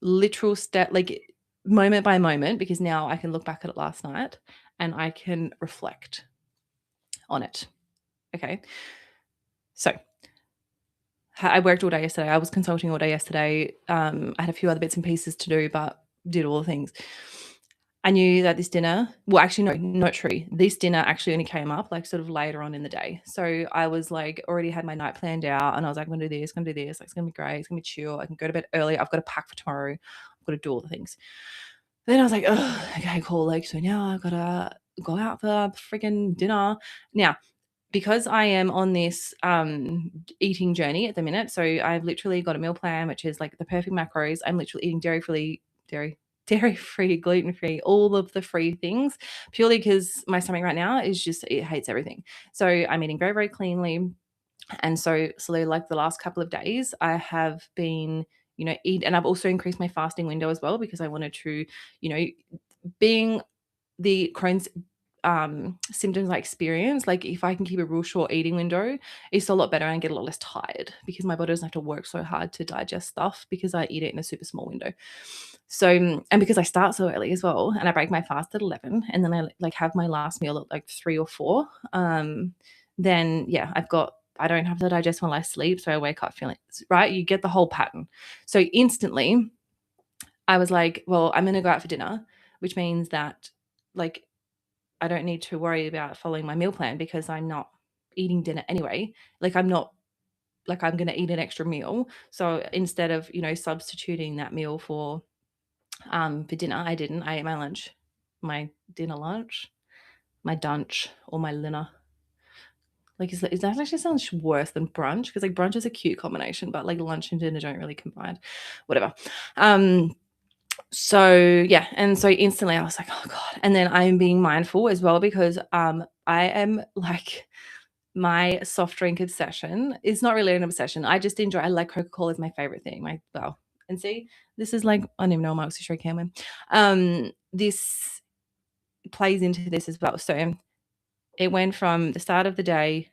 literal step, like moment by moment, because now I can look back at it last night and I can reflect on it. Okay. So I worked all day yesterday. I was consulting all day yesterday. I had a few other bits and pieces to do, but did all the things. I knew that this dinner, well, actually, no, not true. This dinner actually only came up like sort of later on in the day. So I was like, already had my night planned out and I was like, I'm going to do this, going to do this. Like, it's going to be great. It's going to be chill. I can go to bed early. I've got to pack for tomorrow. I've got to do all the things. Then I was like, oh, okay, cool. Like, so now I've got to go out for freaking dinner. Now, because I am on this eating journey at the minute, so I've literally got a meal plan, which is like the perfect macros. I'm literally eating dairy-free, gluten-free, all of the free things, purely because my stomach right now is just, it hates everything. So I'm eating very, very cleanly. And so like the last couple of days, I have been, you know, and I've also increased my fasting window as well because I wanted to, you know, being the Crohn's, symptoms I experience, like if I can keep a real short eating window, it's a lot better and I get a lot less tired because my body doesn't have to work so hard to digest stuff because I eat it in a super small window. So, and because I start so early as well, and I break my fast at 11, and then I like have my last meal at like 3 or 4, then yeah, I don't have to digest while I sleep, so I wake up feeling right. You get the whole pattern. So instantly, I was like, well, I'm gonna go out for dinner, which means that like I don't need to worry about following my meal plan because I'm not eating dinner anyway. Like I'm not like I'm going to eat an extra meal. So instead of, substituting that meal for dinner, I didn't. I ate my lunch, my dinner lunch, my dunch or my dinner. Like is that actually sounds worse than brunch because like brunch is a cute combination, but like lunch and dinner don't really combine. Whatever. So yeah, and so instantly I was like, oh god. And then I'm being mindful as well because I am like my soft drink obsession is not really an obsession. I like Coca-Cola is my favorite thing. And see, this is like I don't even know my oxy can win. This plays into this as well. So it went from the start of the day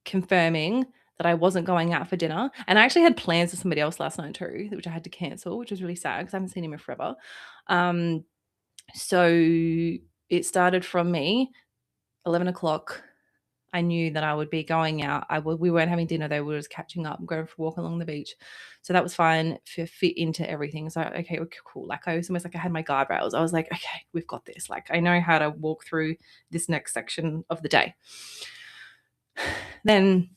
confirming that I wasn't going out for dinner. And I actually had plans with somebody else last night too, which I had to cancel, which was really sad because I haven't seen him in forever. So it started from me, 11 o'clock. I knew that I would be going out. We weren't having dinner though. We were just catching up, going for a walk along the beach. So that was fine to fit into everything. So, okay, cool. Like I was almost like I had my guardrails. I was like, okay, we've got this. Like I know how to walk through this next section of the day. Then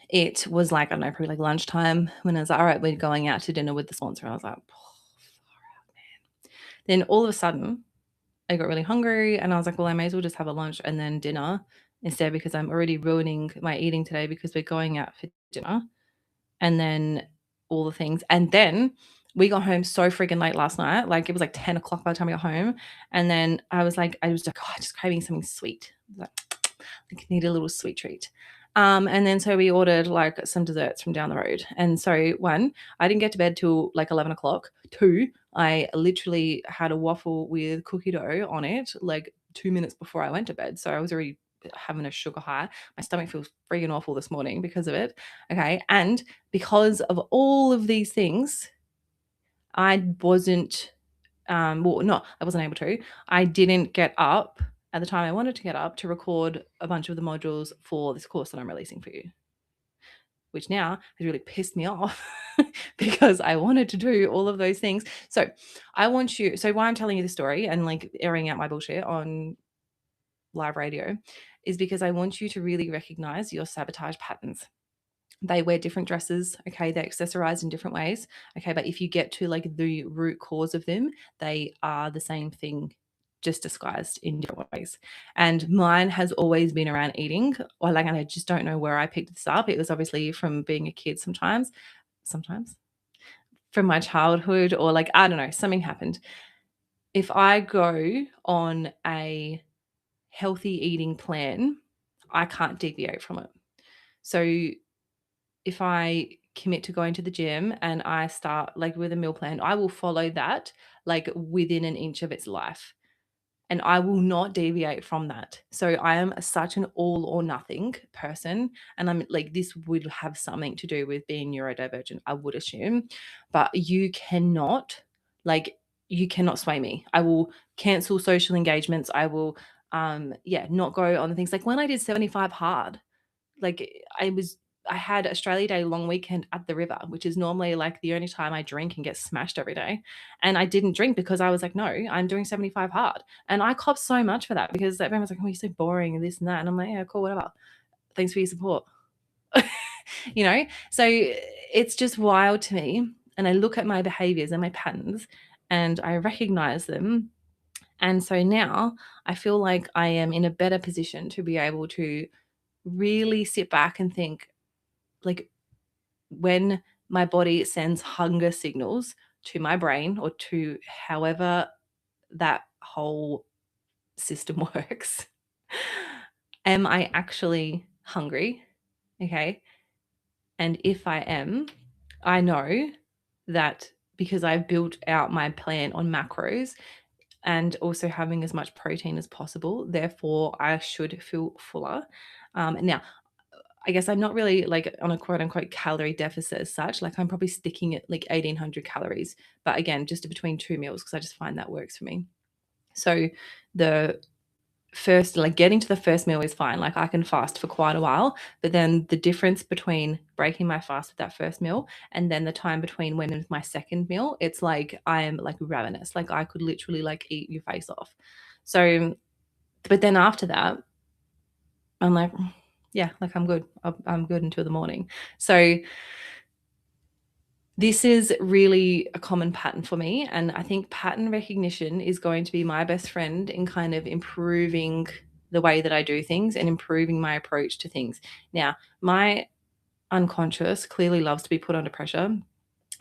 it was like, I don't know, probably like lunchtime when I was like, all right, we're going out to dinner with the sponsor. I was like, oh, far out, man. Then all of a sudden, I got really hungry and I was like, well, I may as well just have a lunch and then dinner instead because I'm already ruining my eating today because we're going out for dinner and then all the things. And then we got home so freaking late last night. Like it was like 10 o'clock by the time we got home. And then I was like, just craving something sweet. Like, I need a little sweet treat. And then so we ordered like some desserts from down the road. And so one, I didn't get to bed till like 11 o'clock. Two, I literally had a waffle with cookie dough on it like 2 minutes before I went to bed. So I was already having a sugar high. My stomach feels freaking awful this morning because of it. Okay. And because of all of these things, I wasn't, I wasn't able to. I didn't get up at the time I wanted to get up to record a bunch of the modules for this course that I'm releasing for you, which now has really pissed me off because I wanted to do all of those things. So why I'm telling you this story and like airing out my bullshit on live radio is because I want you to really recognize your sabotage patterns. They wear different dresses, okay? They accessorize in different ways, okay? But if you get to like the root cause of them, they are the same thing, just disguised in different ways. And mine has always been around eating, or like, and I just don't know where I picked this up. It was obviously from being a kid sometimes from my childhood, or like, I don't know, something happened. If I go on a healthy eating plan, I can't deviate from it. So if I commit to going to the gym and I start like with a meal plan, I will follow that like within an inch of its life. And I will not deviate from that. So I am such an all or nothing person. And I'm like, this would have something to do with being neurodivergent, I would assume. But you cannot sway me. I will cancel social engagements. I will, not go on the things like when I did 75 hard, like I had Australia Day long weekend at the river, which is normally like the only time I drink and get smashed every day. And I didn't drink because I was like, no, I'm doing 75 hard. And I copped so much for that because everyone was like, oh, you're so boring and this and that. And I'm like, yeah, cool, whatever. Thanks for your support. So it's just wild to me. And I look at my behaviors and my patterns and I recognize them. And so now I feel like I am in a better position to be able to really sit back and think, like, when my body sends hunger signals to my brain or to however that whole system works, am I actually hungry? Okay. And if I am, I know that because I've built out my plan on macros, and also having as much protein as possible. Therefore, I should feel fuller. Now, I guess I'm not really like on a quote unquote calorie deficit as such. Like I'm probably sticking at like 1800 calories, but again, just between 2 meals because I just find that works for me. So the first, like getting to the first meal is fine. Like I can fast for quite a while, but then the difference between breaking my fast with that first meal and then the time between when it's my second meal, it's like I am like ravenous. Like I could literally like eat your face off. So, but then after that, I'm like, yeah, like I'm good. I'm good until the morning. So this is really a common pattern for me. And I think pattern recognition is going to be my best friend in kind of improving the way that I do things and improving my approach to things. Now, my unconscious clearly loves to be put under pressure.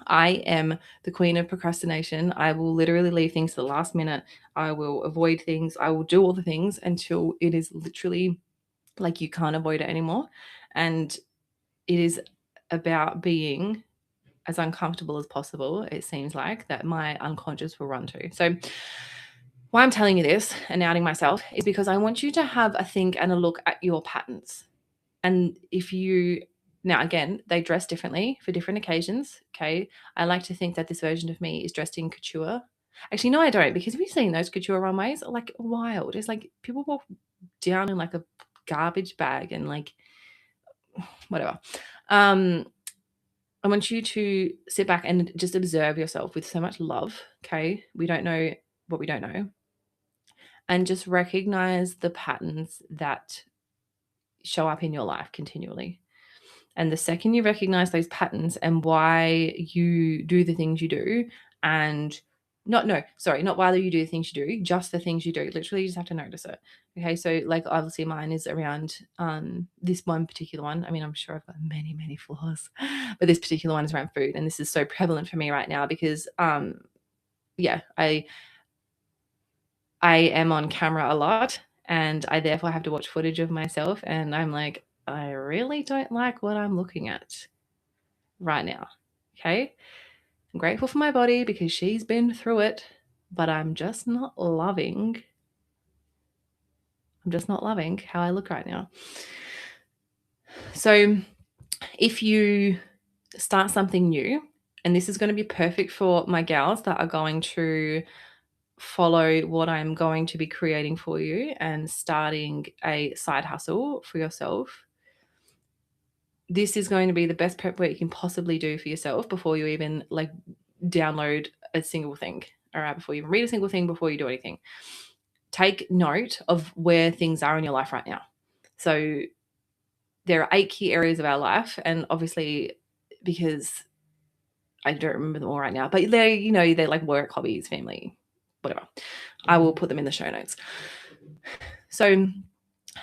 I am the queen of procrastination. I will literally leave things to the last minute. I will avoid things. I will do all the things until it is literally like you can't avoid it anymore. And it is about being as uncomfortable as possible, it seems like, that my unconscious will run to. So why I'm telling you this and outing myself is because I want you to have a think and a look at your patterns. And if you now again, they dress differently for different occasions. Okay. I like to think that this version of me is dressed in couture. Actually, no, I don't, because have you seen those couture runways? Like wild. It's like people walk down in like a garbage bag and like whatever. I want you to sit back and just observe yourself with so much love. Okay. We don't know what we don't know. And just recognize the patterns that show up in your life continually. And the second you recognize those patterns and why you do the things you do, and not why you do the things you do, just the things you do. Literally, you just have to notice it. Okay. So, like, obviously, mine is around this one particular one. I mean, I'm sure I've got many, many flaws, but this particular one is around food. And this is so prevalent for me right now because, yeah, I am on camera a lot and I therefore have to watch footage of myself. And I'm like, I really don't like what I'm looking at right now. Okay. I'm grateful for my body because she's been through it, but I'm just not loving how I look right now. So if you start something new, and this is going to be perfect for my gals that are going to follow what I'm going to be creating for you and starting a side hustle for yourself. This is going to be the best prep work you can possibly do for yourself before you even like download a single thing. All right, before you even read a single thing, before you do anything. Take note of where things are in your life right now. So there are 8 key areas of our life, and obviously because I don't remember them all right now, but they're like work, hobbies, family, whatever. I will put them in the show notes. So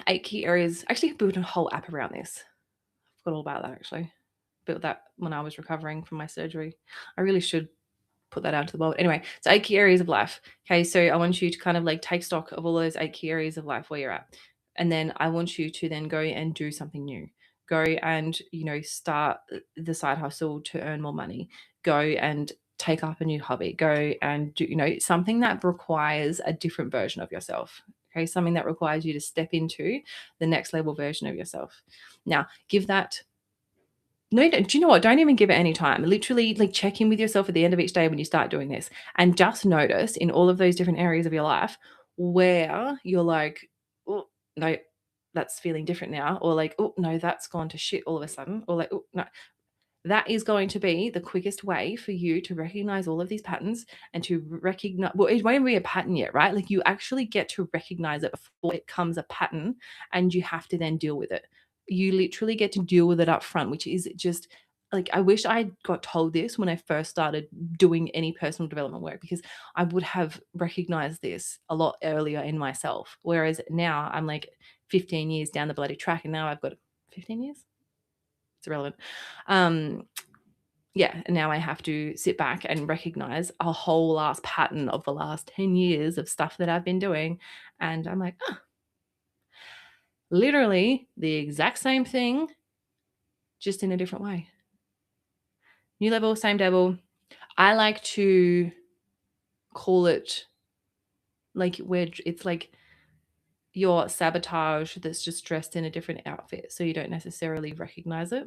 8 key areas. Actually, I built a whole app around this. I forgot all about that actually. Built that when I was recovering from my surgery. I really should put that out to the world. Anyway, so 8 key areas of life. Okay, so I want you to kind of like take stock of all those 8 key areas of life where you're at. And then I want you to then go and do something new. Go and, start the side hustle to earn more money. Go and take up a new hobby. Go and do, something that requires a different version of yourself. Okay, something that requires you to step into the next level version of yourself. Now, give that no, do you know what? Don't even give it any time. Literally, like check in with yourself at the end of each day when you start doing this and just notice in all of those different areas of your life where you're like, oh, no, that's feeling different now. Or like, oh, no, that's gone to shit all of a sudden. Or like, oh, no. That is going to be the quickest way for you to recognize all of these patterns and to recognize, well, it won't be a pattern yet, right? Like you actually get to recognize it before it becomes a pattern and you have to then deal with it. You literally get to deal with it up front, which is just like, I wish I got told this when I first started doing any personal development work because I would have recognized this a lot earlier in myself. Whereas now I'm like 15 years down the bloody track and now I've got 15 years. It's irrelevant. Yeah, and now I have to sit back and recognize a whole last pattern of the last 10 years of stuff that I've been doing. And I'm like, oh, literally the exact same thing, just in a different way. New level, same devil. I like to call it Like it's like your sabotage that's just dressed in a different outfit, so you don't necessarily recognize it.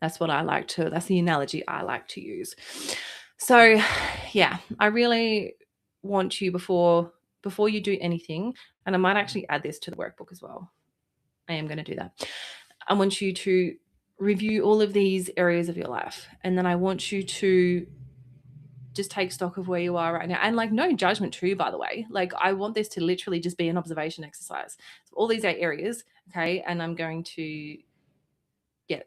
That's the analogy I like to use. So, yeah, I really want you before you do anything, and I might actually add this to the workbook as well. I am going to do that. I want you to review all of these areas of your life, and then I want you to just take stock of where you are right now, and like no judgment too, by the way. Like I want this to literally just be an observation exercise. So all these 8 areas, okay, and I'm going to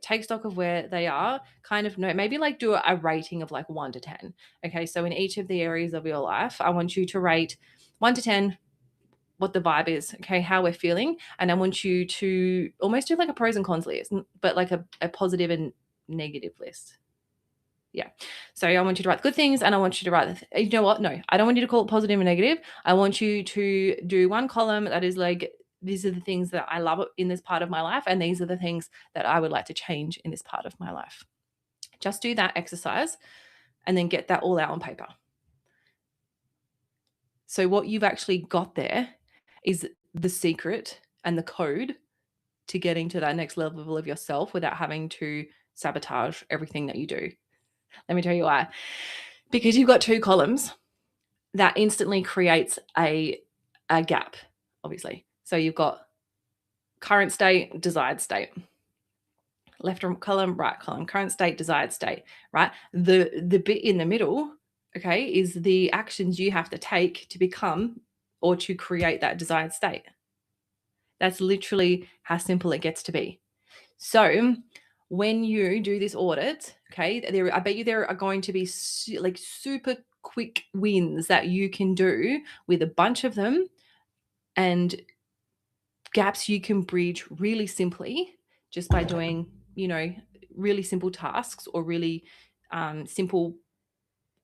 take stock of where they are, kind of know, maybe like do a rating of like 1 to 10. Okay, so in each of the areas of your life, I want you to rate 1 to 10 what the vibe is, okay, how we're feeling. And I want you to almost do like a pros and cons list, but like a positive and negative list. Yeah. So I want you to write the good things, and I want you to write, you know what? No, I don't want you to call it positive and negative. I want you to do one column that is like, these are the things that I love in this part of my life, and these are the things that I would like to change in this part of my life. Just do that exercise and then get that all out on paper. So what you've actually got there is the secret and the code to getting to that next level of yourself without having to sabotage everything that you do. Let me tell you why. Because you've got 2 columns, that instantly creates a gap, obviously. So you've got current state, desired state. Left column, right column, current state, desired state, right? The bit in the middle, okay, is the actions you have to take to become or to create that desired state. That's literally how simple it gets to be. So when you do this audit, okay, I bet you there are going to be like super quick wins that you can do with a bunch of them, and gaps you can bridge really simply just by doing, really simple tasks, or really simple,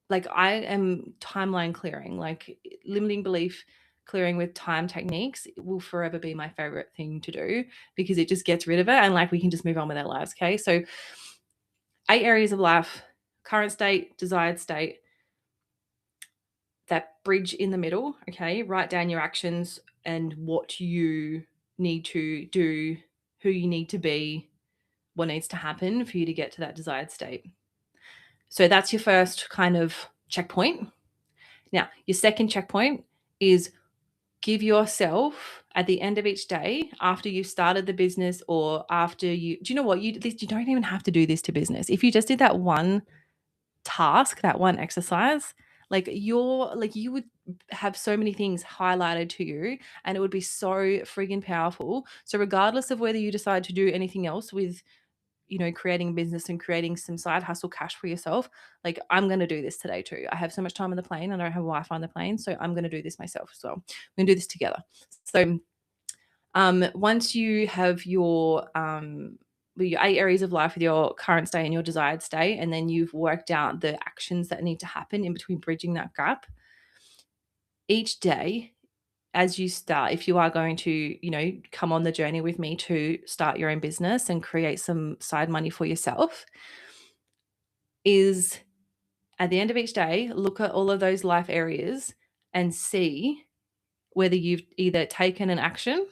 like I am timeline clearing, like limiting belief clearing with time techniques will forever be my favorite thing to do, because it just gets rid of it and like we can just move on with our lives. Okay. So 8 areas of life: current state, desired state, that bridge in the middle. Okay. Write down your actions and what you need to do, who you need to be, what needs to happen for you to get to that desired state. So that's your first kind of checkpoint. Now, your second checkpoint is give yourself at the end of each day, after you've started the business, or after do you know what? You don't even have to do this to business. If you just did that one task, that one exercise, you would have so many things highlighted to you, and it would be so friggin' powerful. So regardless of whether you decide to do anything else with, creating a business and creating some side hustle cash for yourself, like I'm going to do this today too. I have so much time on the plane and I don't have Wi-Fi on the plane. So I'm going to do this myself as well. We're going to do this together. So once you have your 8 areas of life with your current state and your desired state, and then you've worked out the actions that need to happen in between bridging that gap, each day as you start, if you are going to, come on the journey with me to start your own business and create some side money for yourself, is at the end of each day, look at all of those life areas and see whether you've either taken an action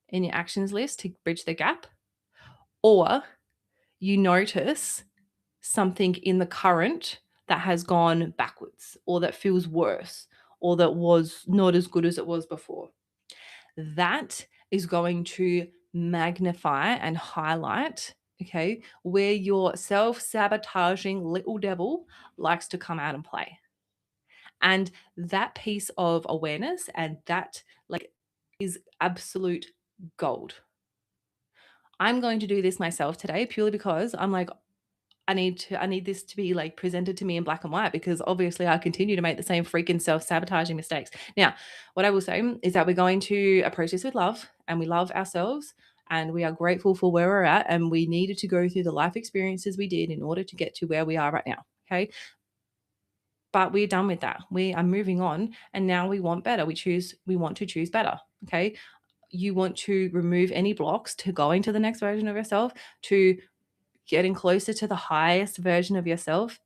in your actions list to bridge the gap, or you notice something in the current that has gone backwards, or that feels worse, or that was not as good as it was before. That is going to magnify and highlight, okay, where your self-sabotaging little devil likes to come out and play. And that piece of awareness and that is absolute gold. I'm going to do this myself today purely because I'm like, I need this to be like presented to me in black and white, because obviously I continue to make the same freaking self-sabotaging mistakes. Now, what I will say is that we're going to approach this with love, and we love ourselves, and we are grateful for where we're at, and we needed to go through the life experiences we did in order to get to where we are right now. Okay. But we're done with that. We are moving on, and now we want better. We want to choose better. Okay. You want to remove any blocks to going to the next version of yourself, to getting closer to the highest version of yourself.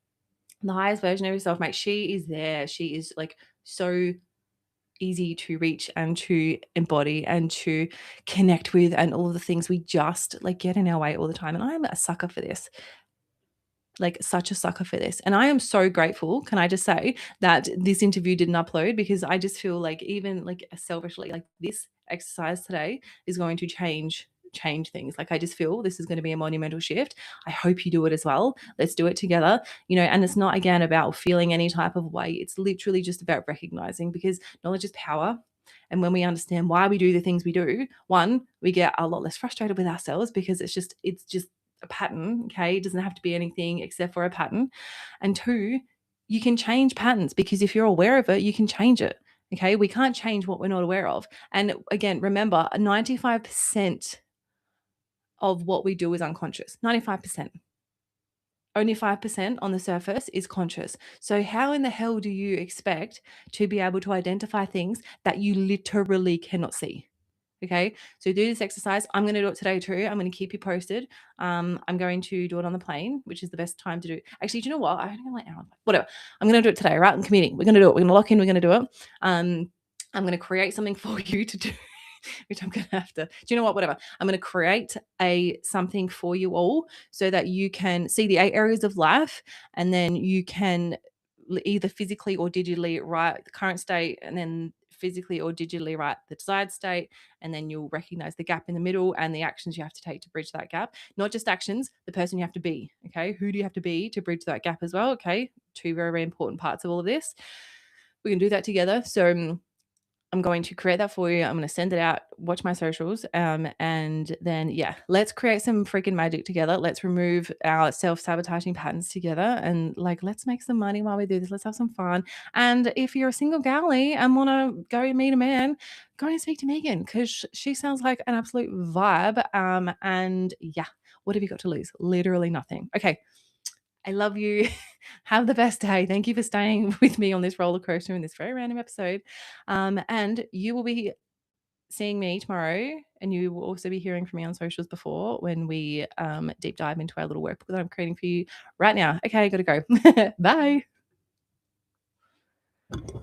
The highest version of yourself, mate, she is there. She is like so easy to reach and to embody and to connect with, and all of the things we just like get in our way all the time. And I'm a sucker for this, like such a sucker for this. And I am so grateful, can I just say, that this interview didn't upload, because I just feel like, even like selfishly, like this exercise today is going to change things. Like I just feel this is going to be a monumental shift. I hope you do it as well. Let's do it together. And it's not, again, about feeling any type of way. It's literally just about recognizing, because knowledge is power. And when we understand why we do the things we do, one, we get a lot less frustrated with ourselves, because it's just a pattern. Okay, it doesn't have to be anything except for a pattern. And two, you can change patterns, because if you're aware of it, you can change it. Okay, we can't change what we're not aware of. And again, remember, 95% of what we do is unconscious. 95%. Only 5% on the surface is conscious. So how in the hell do you expect to be able to identify things that you literally cannot see? Okay, so do this exercise. I'm going to do it today too. I'm going to keep you posted. I'm going to do it on the plane, which is the best time to do. Actually, do you know what? I don't like whatever. I'm going to do it today, right? I'm committing. We're going to do it. We're going to lock in. We're going to do it. I'm going to create something for you to do, which I'm going to have to. Do you know what? Whatever. I'm going to create something for you all, so that you can see the 8 areas of life, and then you can either physically or digitally write the current state, and then physically or digitally write the desired state, and then you'll recognize the gap in the middle and the actions you have to take to bridge that gap. Not just actions, the person you have to be. Okay, who do you have to be to bridge that gap as well? Okay, 2 very, very important parts of all of this. We can do that together. So I'm going to create that for you. I'm going to send it out, watch my socials, and then, yeah, let's create some freaking magic together. Let's remove our self-sabotaging patterns together, and like, let's make some money while we do this. Let's have some fun. And if you're a single galley and want to go meet a man, go and speak to Megan, because she sounds like an absolute vibe. And yeah, what have you got to lose? Literally nothing. Okay. I love you. Have the best day. Thank you for staying with me on this roller coaster in this very random episode. And you will be seeing me tomorrow, and you will also be hearing from me on socials before, when we deep dive into our little workbook that I'm creating for you right now. Okay, I got to go. Bye.